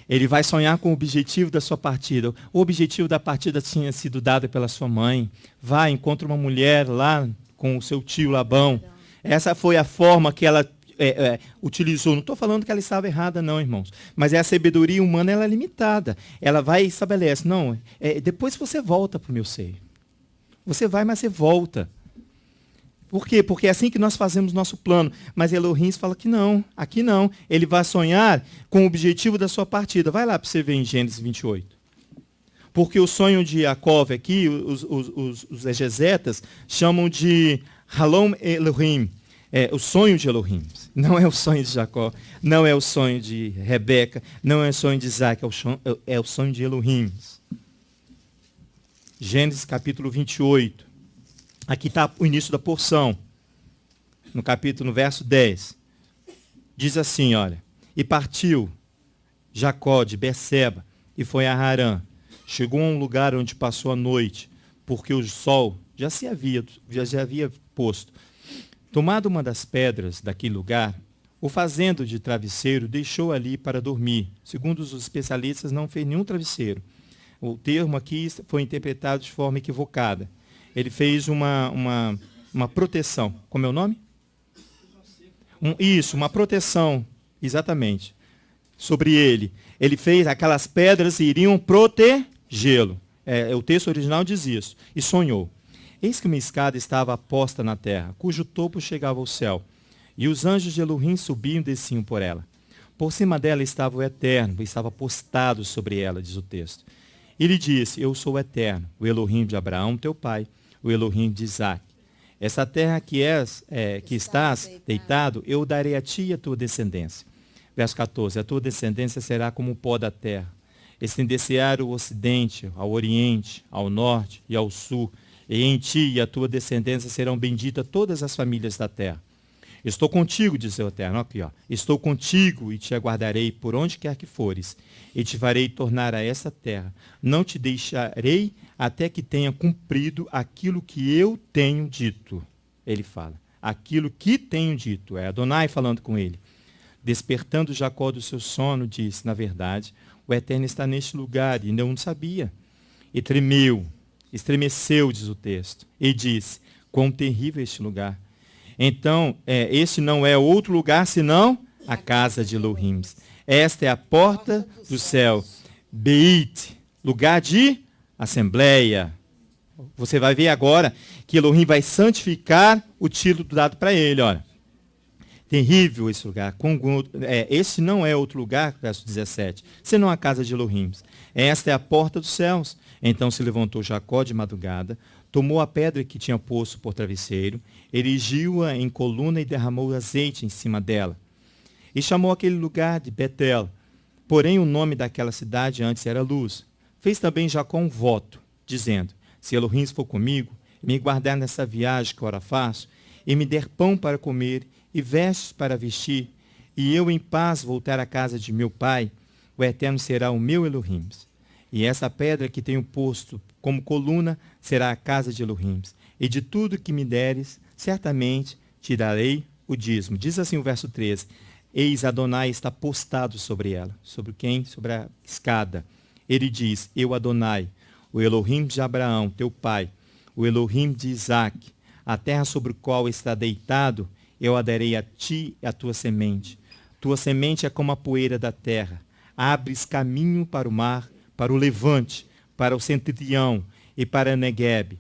Ele vai sonhar com o objetivo da sua partida. O objetivo da partida tinha sido dado pela sua mãe. Vai, encontra uma mulher lá com o seu tio Labão. Essa foi a forma que ela utilizou. Não estou falando que ela estava errada, não, irmãos. Mas a sabedoria humana ela é limitada. Ela vai e estabelece. Não, depois você volta para o meu seio. Você vai, mas você volta. Por quê? Porque é assim que nós fazemos nosso plano. Mas Elohim fala que não, aqui não. Ele vai sonhar com o objetivo da sua partida. Vai lá para você ver em Gênesis 28. Porque o sonho de Jacó aqui, os exegetas chamam de Halom Elohim. O sonho de Elohim. Não é o sonho de Jacó, não é o sonho de Rebeca, não é o sonho de Isaac, é o sonho de Elohim. Gênesis capítulo 28. Aqui está o início da porção. No verso 10. Diz assim, olha. E partiu Jacó de Berseba e foi a Harã. Chegou a um lugar onde passou a noite, porque o sol já se havia posto. Tomado uma das pedras daquele lugar, o fazendo de travesseiro deixou ali para dormir. Segundo os especialistas, não fez nenhum travesseiro. O termo aqui foi interpretado de forma equivocada. Ele fez uma proteção. Como é o nome? Uma proteção, exatamente, sobre ele. Ele fez aquelas pedras e iriam protegê-lo. O texto original diz isso. E sonhou. Eis que uma escada estava posta na terra, cujo topo chegava ao céu. E os anjos de Elohim subiam e desciam por ela. Por cima dela estava o Eterno, estava postado sobre ela, diz o texto. E lhe disse, eu sou o Eterno, o Elohim de Abraão, teu pai, o Elohim de Isaac. Essa terra que estás deitado, eu darei a ti e a tua descendência. Verso 14, a tua descendência será como o pó da terra. Estender-se-á ao ocidente, ao oriente, ao norte e ao sul. E em ti e a tua descendência serão benditas todas as famílias da terra. Estou contigo, diz o Eterno, aqui, ó. Estou contigo e te aguardarei por onde quer que fores, e te farei tornar a esta terra. Não te deixarei até que tenha cumprido aquilo que eu tenho dito. Ele fala, aquilo que tenho dito. É Adonai falando com ele. Despertando Jacó do seu sono, disse, na verdade, o Eterno está neste lugar, e não sabia. E tremeu. Estremeceu, diz o texto, e disse, quão terrível é este lugar. Então, este não é outro lugar senão a casa de Elohim. Esta é a porta do céu. Beit, lugar de assembleia. Você vai ver agora que Elohim vai santificar o título dado para ele. Olha. Terrível esse lugar. Este não é outro lugar, verso 17, senão a casa de Elohim. Esta é a porta dos céus. Então se levantou Jacó de madrugada, tomou a pedra que tinha posto por travesseiro, erigiu-a em coluna e derramou azeite em cima dela. E chamou aquele lugar de Betel. Porém o nome daquela cidade antes era Luz. Fez também Jacó um voto, dizendo, se Elohim for comigo, me guardar nessa viagem que ora faço, e me der pão para comer, e vestes para vestir, e eu em paz voltar à casa de meu pai, o Eterno será o meu Elohim. E essa pedra que tenho posto como coluna será a casa de Elohim. E de tudo que me deres, certamente te darei o dízimo. Diz assim o verso 13. Eis Adonai está postado sobre ela. Sobre quem? Sobre a escada. Ele diz, eu Adonai, o Elohim de Abraão, teu pai, o Elohim de Isaac, a terra sobre a qual está deitado, eu a darei a ti e a tua semente. Tua semente é como a poeira da terra. Abres caminho para o mar, para o levante, para o setentrião e para Negueb.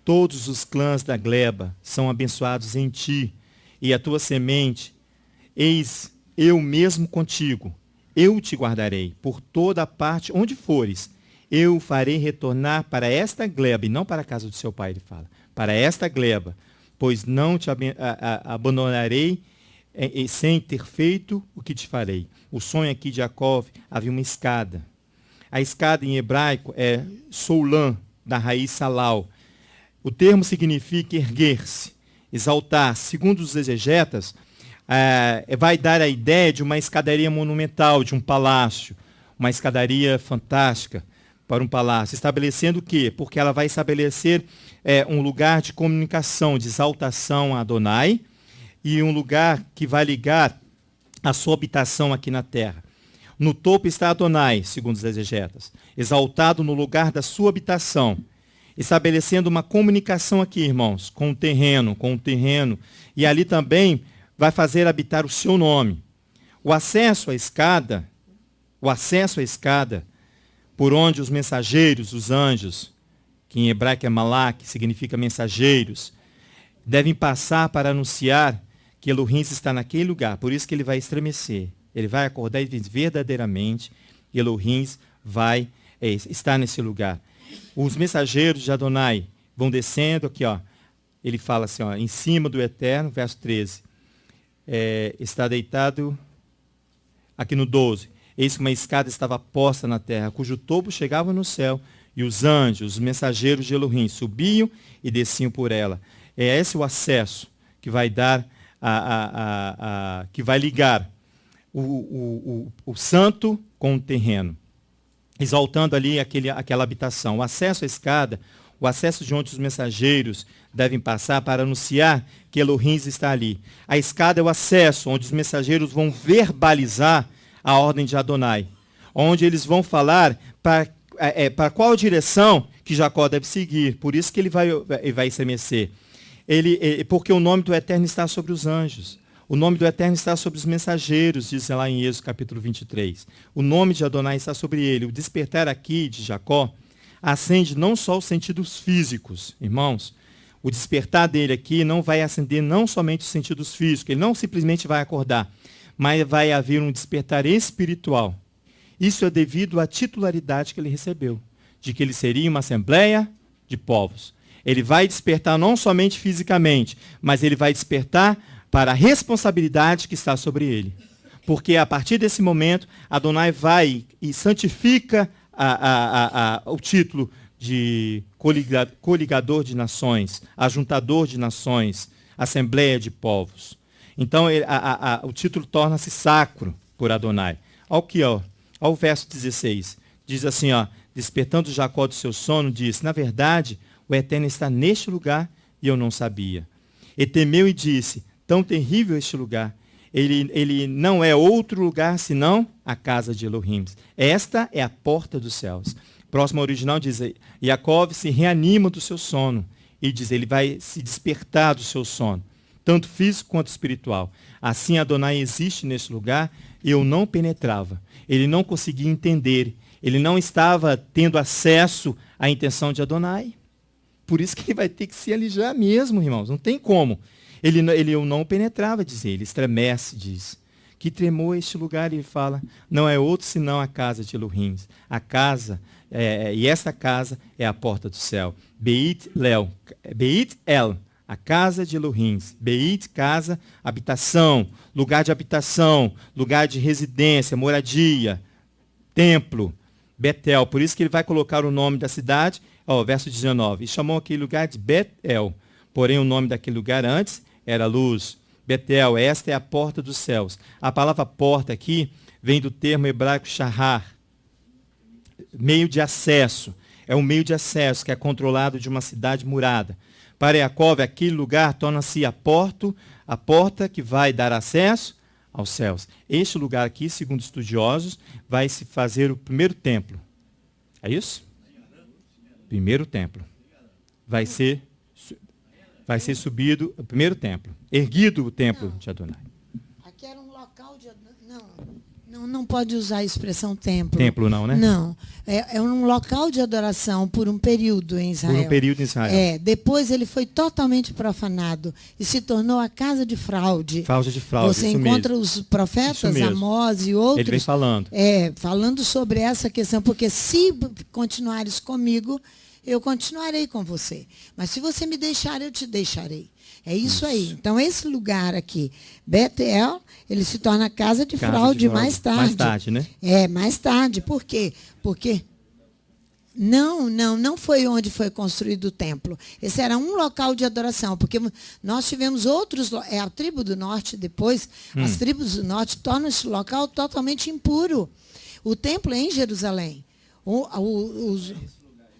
Todos os clãs da gleba são abençoados em ti, e a tua semente, eis eu mesmo contigo, eu te guardarei por toda a parte onde fores, eu o farei retornar para esta gleba, e não para a casa do seu pai, ele fala, para esta gleba, pois não te abandonarei sem ter feito o que te farei. O sonho aqui de Jacó havia uma escada. A escada em hebraico é soulam, da raiz salal. O termo significa erguer-se, exaltar. Segundo os exegetas, vai dar a ideia de uma escadaria monumental, de um palácio, uma escadaria fantástica para um palácio. Estabelecendo o quê? Porque ela vai estabelecer um lugar de comunicação, de exaltação a Adonai, e um lugar que vai ligar a sua habitação aqui na terra. No topo está Adonai, segundo os exegetas, exaltado no lugar da sua habitação, estabelecendo uma comunicação aqui, irmãos, com o terreno, e ali também vai fazer habitar o seu nome. O acesso à escada, por onde os mensageiros, os anjos, que em hebraico é malak, significa mensageiros, devem passar para anunciar que Elohim está naquele lugar. Por isso que ele vai estremecer. Ele vai acordar e verdadeiramente Elohim vai estar nesse lugar. Os mensageiros de Adonai vão descendo aqui, ó. Ele fala assim, ó, em cima do Eterno, verso 13. Está deitado aqui no 12. Eis que uma escada estava posta na terra, cujo topo chegava no céu, e os anjos, os mensageiros de Elohim, subiam e desciam por ela. É esse o acesso que vai dar, que vai ligar o santo com o terreno, exaltando ali aquela habitação. O acesso à escada, o acesso de onde os mensageiros devem passar para anunciar que Elohim está ali. A escada é o acesso onde os mensageiros vão verbalizar a ordem de Adonai, onde eles vão falar para qual direção que Jacó deve seguir. Por isso que ele vai estremecer. Porque o nome do Eterno está sobre os anjos. O nome do Eterno está sobre os mensageiros, diz lá em Êxodo capítulo 23. O nome de Adonai está sobre ele. O despertar aqui de Jacó acende não só os sentidos físicos, irmãos. O despertar dele aqui não vai acender não somente os sentidos físicos. Ele não simplesmente vai acordar, mas vai haver um despertar espiritual. Isso é devido à titularidade que ele recebeu, de que ele seria uma assembleia de povos. Ele vai despertar não somente fisicamente, mas ele vai despertar para a responsabilidade que está sobre ele. Porque a partir desse momento, Adonai vai e santifica o título de coligador de nações, ajuntador de nações, assembleia de povos. Então, o título torna-se sacro por Adonai. Olha aqui, olha o verso 16. Diz assim, ó, despertando Jacó do seu sono, disse, na verdade, o Eterno está neste lugar e eu não sabia. E temeu e disse, tão terrível este lugar. Ele não é outro lugar senão a casa de Elohim. Esta é a porta dos céus. Próximo ao original diz, Jacó se reanima do seu sono. E diz, ele vai se despertar do seu sono, tanto físico quanto espiritual. Assim Adonai existe neste lugar e eu não penetrava. Ele não conseguia entender. Ele não estava tendo acesso à intenção de Adonai. Por isso que ele vai ter que se alijar mesmo, irmãos. Não tem como. Eu não penetrava, diz ele. Estremece, diz. Que tremou este lugar, ele fala. Não é outro senão a casa de Elohim. A casa, e esta casa é a porta do céu. Beit El, a casa de Elohim. Beit, casa, habitação, lugar de residência, moradia, templo. Betel, por isso que ele vai colocar o nome da cidade, verso 19. E chamou aquele lugar de Betel. Porém, o nome daquele lugar antes era Luz. Betel, esta é a porta dos céus. A palavra porta aqui vem do termo hebraico shahar, meio de acesso. É um meio de acesso que é controlado de uma cidade murada. Para Jacó, aquele lugar torna-se a porta que vai dar acesso aos céus. Este lugar aqui, segundo estudiosos, vai se fazer o primeiro templo. É isso? Primeiro templo. Vai ser subido o primeiro templo. Erguido o templo de Adonai. Aqui era um local de... Não pode usar a expressão templo. Templo não, né? Não. É um local de adoração por um período em Israel. Por um período em Israel. Depois ele foi totalmente profanado e se tornou a casa de fraude. Fraude de fraude, Você isso encontra mesmo. os profetas, Amós e outros. Ele vem falando. Falando sobre essa questão, porque se continuares comigo, eu continuarei com você. Mas se você me deixar, eu te deixarei. É isso aí. Então, esse lugar aqui, Betel, ele se torna casa de fraude mais tarde. Mais tarde, né? Mais tarde. Por quê? Porque não foi onde foi construído o templo. Esse era um local de adoração, porque nós tivemos outros, a tribo do norte depois, as tribos do norte tornam esse local totalmente impuro. O templo é em Jerusalém.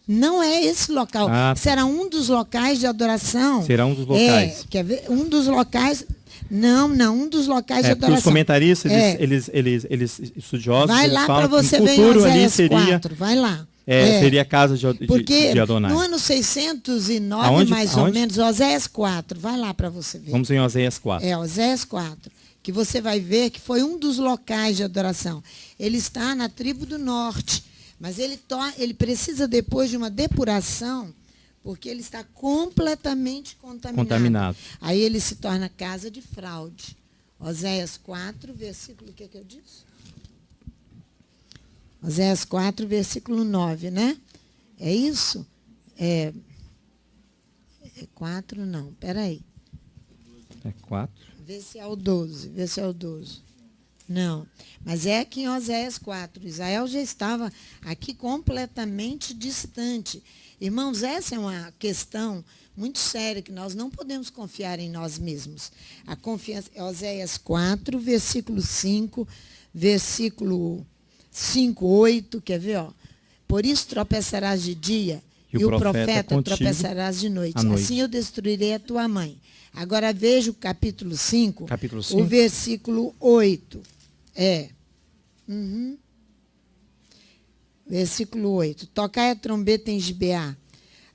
Não é esse local. Será um dos locais de adoração. Será um dos locais. Quer ver? Um dos locais. Não, um dos locais de adoração. Os comentaristas, eles estudiosos, vai lá para você que o ver futuro em ali seria 4, vai lá. Seria a casa de Adonai. No ano 609, mais ou menos, Oséias 4, vai lá para você ver. Vamos em Oséias 4. Oséias 4, que você vai ver que foi um dos locais de adoração. Ele está na tribo do norte, mas ele precisa depois de uma depuração, porque ele está completamente contaminado. Aí ele se torna casa de fraude. Oséias 4, versículo, o que eu disse? Oséias 4, versículo 9, né? É isso? 4, não, peraí. É 4? Vê se é o 12, Não, mas é aqui em Oséias 4. Israel já estava aqui completamente distante. Irmãos, essa é uma questão muito séria, que nós não podemos confiar em nós mesmos. A confiança é Oséias 4, versículo 5, versículo 5, 8, quer ver? Por isso tropeçarás de dia, e o profeta tropeçarás de noite. Assim eu destruirei a tua mãe. Agora veja o capítulo 5, o versículo 8. Versículo 8. Tocai a trombeta em Gibeá,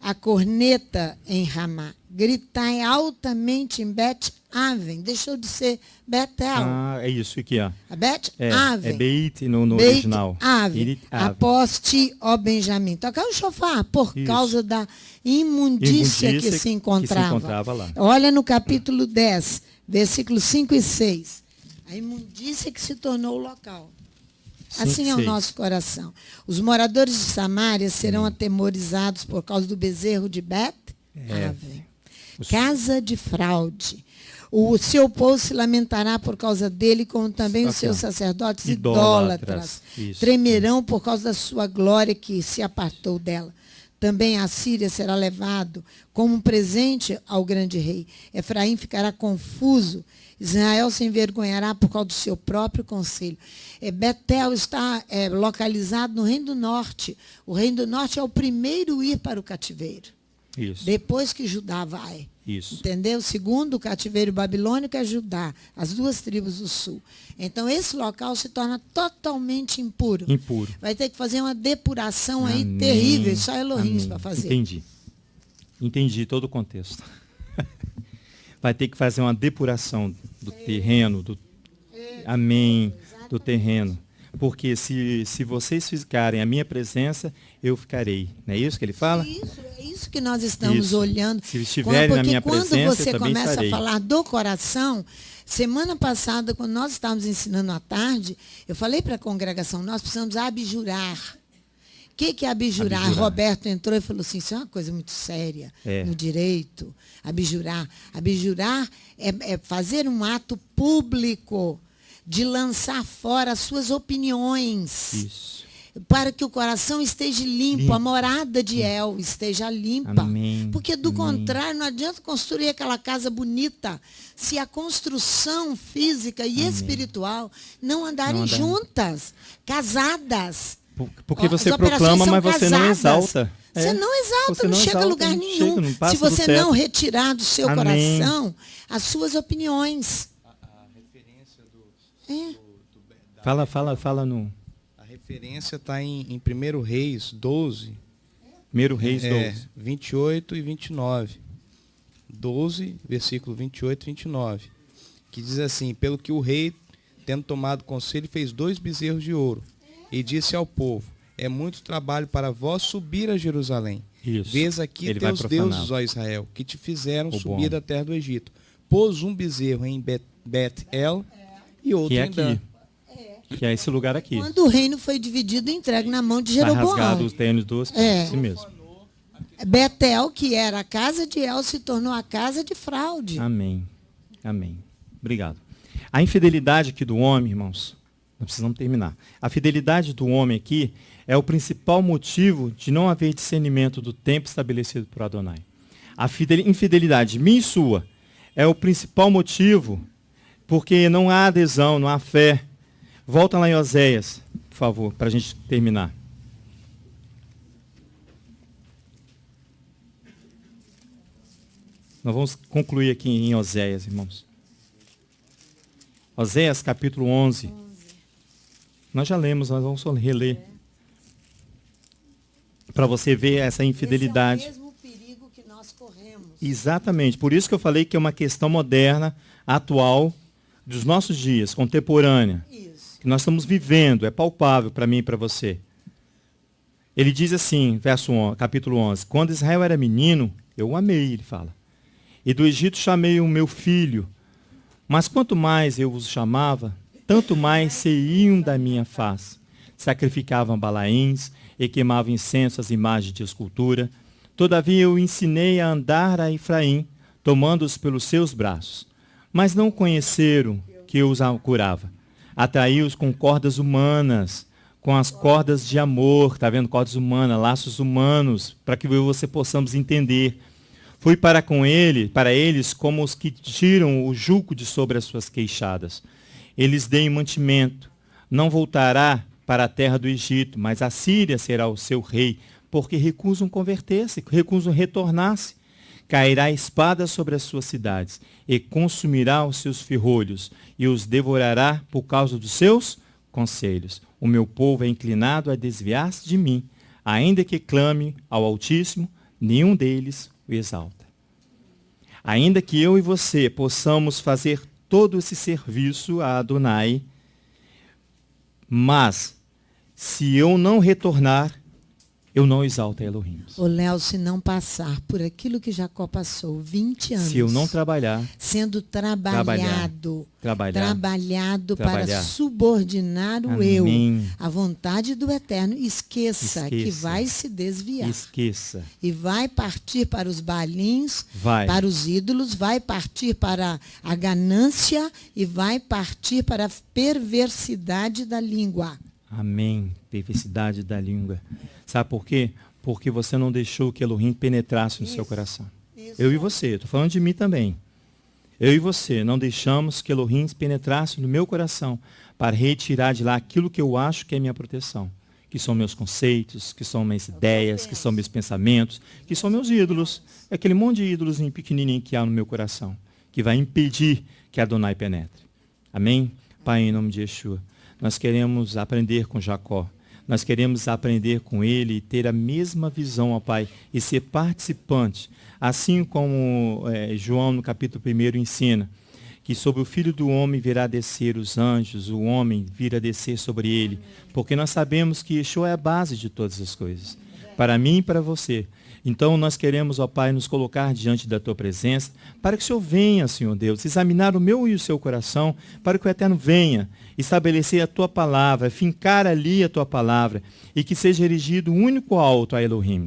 a corneta em Ramá, gritai altamente em Bet-Aven. Deixou de ser Betel. É isso aqui, ó. Bet-Aven. É Beit no original. Aven. Após ti, ó Benjamim. Tocai o chofar por causa da imundícia que se encontrava lá. Olha no capítulo 10, versículos 5 e 6. A imundícia que se tornou o local. Assim é o nosso coração. Os moradores de Samaria serão atemorizados por causa do bezerro de Bet-Aven. Casa de fraude. O seu povo se lamentará por causa dele, como também os seus sacerdotes idólatras. Tremerão por causa da sua glória que se apartou dela. Também a Síria será levado como um presente ao grande rei. Efraim ficará confuso. Israel se envergonhará por causa do seu próprio conselho. Betel está localizado no Reino do Norte. O Reino do Norte é o primeiro a ir para o cativeiro. Isso. Depois que Judá vai. Isso. Entendeu? Segundo o cativeiro babilônico é Judá, as duas tribos do sul. Então, esse local se torna totalmente impuro. Vai ter que fazer uma depuração aí terrível, só Elohim para fazer. Entendi todo o contexto. Vai ter que fazer uma depuração do terreno, do terreno. Porque se vocês ficarem à minha presença, eu ficarei. Não é isso que ele fala? É isso que nós estamos olhando. Se estiverem na minha presença, eu também estarei. Porque quando você começa a falar do coração, semana passada, quando nós estávamos ensinando à tarde, eu falei para a congregação, nós precisamos abjurar. O que é abjurar? Roberto entrou e falou assim, isso é uma coisa muito séria no direito. Abjurar. Abjurar é fazer um ato público de lançar fora as suas opiniões. Isso. Para que o coração esteja limpo, a morada de El esteja limpa. Amém. Porque do contrário, não adianta construir aquela casa bonita se a construção física e espiritual não andarem juntas, casadas. Porque você proclama, mas você não exalta. Você não exalta, você não chega a lugar nenhum. Se você não retirar do seu coração as suas opiniões. A referência Fala no... A referência está em 1 Reis 12. 1 Reis 12. 28 e 29. 12, versículo 28 e 29. Que diz assim, pelo que o rei, tendo tomado conselho, fez 2 bezerros de ouro. E disse ao povo, é muito trabalho para vós subir a Jerusalém. Isso. Vês aqui teus deuses, ó Israel, que te fizeram subir da terra do Egito. Pôs um bezerro em Bet-El e outro em Dan. Que é esse lugar aqui. Quando o reino foi dividido e entregue na mão de Jeroboão. Está rasgado os tênis duas partes, assim mesmo. Betel, que era a casa de El, se tornou a casa de fraude. Amém. Amém. Obrigado. A infidelidade aqui do homem, irmãos, nós precisamos terminar. A fidelidade do homem aqui é o principal motivo de não haver discernimento do tempo estabelecido por Adonai. A infidelidade minha e sua é o principal motivo porque não há adesão, não há fé. Volta lá em Oséias, por favor, para a gente terminar. Nós vamos concluir aqui em Oséias, irmãos. Oséias, capítulo 11. Nós já lemos, nós vamos só reler. Para você ver essa infidelidade. Esse é o mesmo perigo que nós corremos. Exatamente. Por isso que eu falei que é uma questão moderna, atual, dos nossos dias, contemporânea. Isso. Que nós estamos vivendo, é palpável para mim e para você. Ele diz assim, capítulo 11. Quando Israel era menino, eu o amei, ele fala. E do Egito chamei o meu filho. Mas quanto mais eu os chamava, tanto mais saíam da minha face. Sacrificavam balaíns e queimavam incenso às imagens de escultura. Todavia eu ensinei a andar a Efraim, tomando-os pelos seus braços. Mas não conheceram que eu os curava. Atraí-os com cordas humanas, com as cordas de amor, está vendo? Cordas humanas, laços humanos, para que você possamos entender. Fui para eles como os que tiram o jugo de sobre as suas queixadas. Eles deem mantimento. Não voltará para a terra do Egito, mas a Síria será o seu rei, porque recusam converter-se, recusam retornar-se. Cairá a espada sobre as suas cidades, e consumirá os seus ferrolhos, e os devorará por causa dos seus conselhos. O meu povo é inclinado a desviar-se de mim, ainda que clame ao Altíssimo, nenhum deles o exalta. Ainda que eu e você possamos fazer todo esse serviço a Adonai, mas se eu não retornar, eu não exalto a Elohim. O Léo, se não passar por aquilo que Jacó passou, 20 anos. Se eu não trabalhar, sendo trabalhado para subordinar o Amém. eu à vontade do Eterno, esqueça que vai se desviar. Esqueça. E vai partir para os balins, Vai. para os ídolos, vai partir para a ganância e vai partir para a perversidade da língua. Amém. Perversidade da língua. Sabe por quê? Porque você não deixou que Elohim penetrasse no seu coração. Eu e você, estou falando de mim também. Eu e você não deixamos que Elohim penetrasse no meu coração para retirar de lá aquilo que eu acho que é minha proteção. Que são meus conceitos, que são minhas ideias, que são meus pensamentos, que são meus ídolos. É aquele monte de ídolos pequenininho que há no meu coração, que vai impedir que Adonai penetre. Amém? Pai, em nome de Yeshua, nós queremos aprender com Jacó. Nós queremos aprender com ele e ter a mesma visão, ó Pai, e ser participante. Assim como João, no capítulo 1, ensina, que sobre o Filho do Homem virá descer os anjos, o homem virá descer sobre ele. Porque nós sabemos que Yeshua é a base de todas as coisas. Para mim e para você. Então nós queremos, ó Pai, nos colocar diante da Tua presença, para que o Senhor venha, Senhor Deus, examinar o meu e o seu coração, para que o Eterno venha estabelecer a Tua palavra, fincar ali a Tua palavra, e que seja erigido o único alto a Elohim.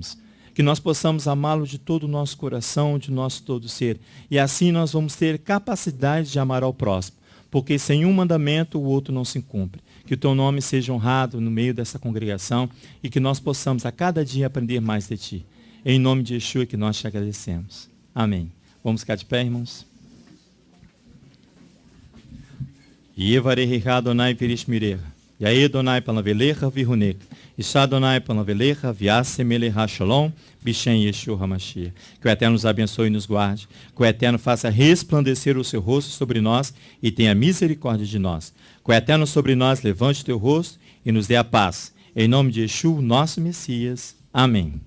Que nós possamos amá-lo de todo o nosso coração, de nosso todo ser. E assim nós vamos ter capacidade de amar ao próximo, porque sem um mandamento o outro não se cumpre. Que o Teu nome seja honrado no meio dessa congregação e que nós possamos a cada dia aprender mais de Ti. Em nome de Yeshua que nós te agradecemos. Amém. Vamos ficar de pé, irmãos? Yevarehi Adonai virishmireha. Yae Adonai panavelecha viruneca. Isha Adonai panavelecha viasemelecha shalom. Bishem Yeshua HaMashiach. Que o Eterno nos abençoe e nos guarde. Que o Eterno faça resplandecer o seu rosto sobre nós e tenha misericórdia de nós. Que o Eterno sobre nós levante o teu rosto e nos dê a paz. Em nome de Yeshua, nosso Messias. Amém.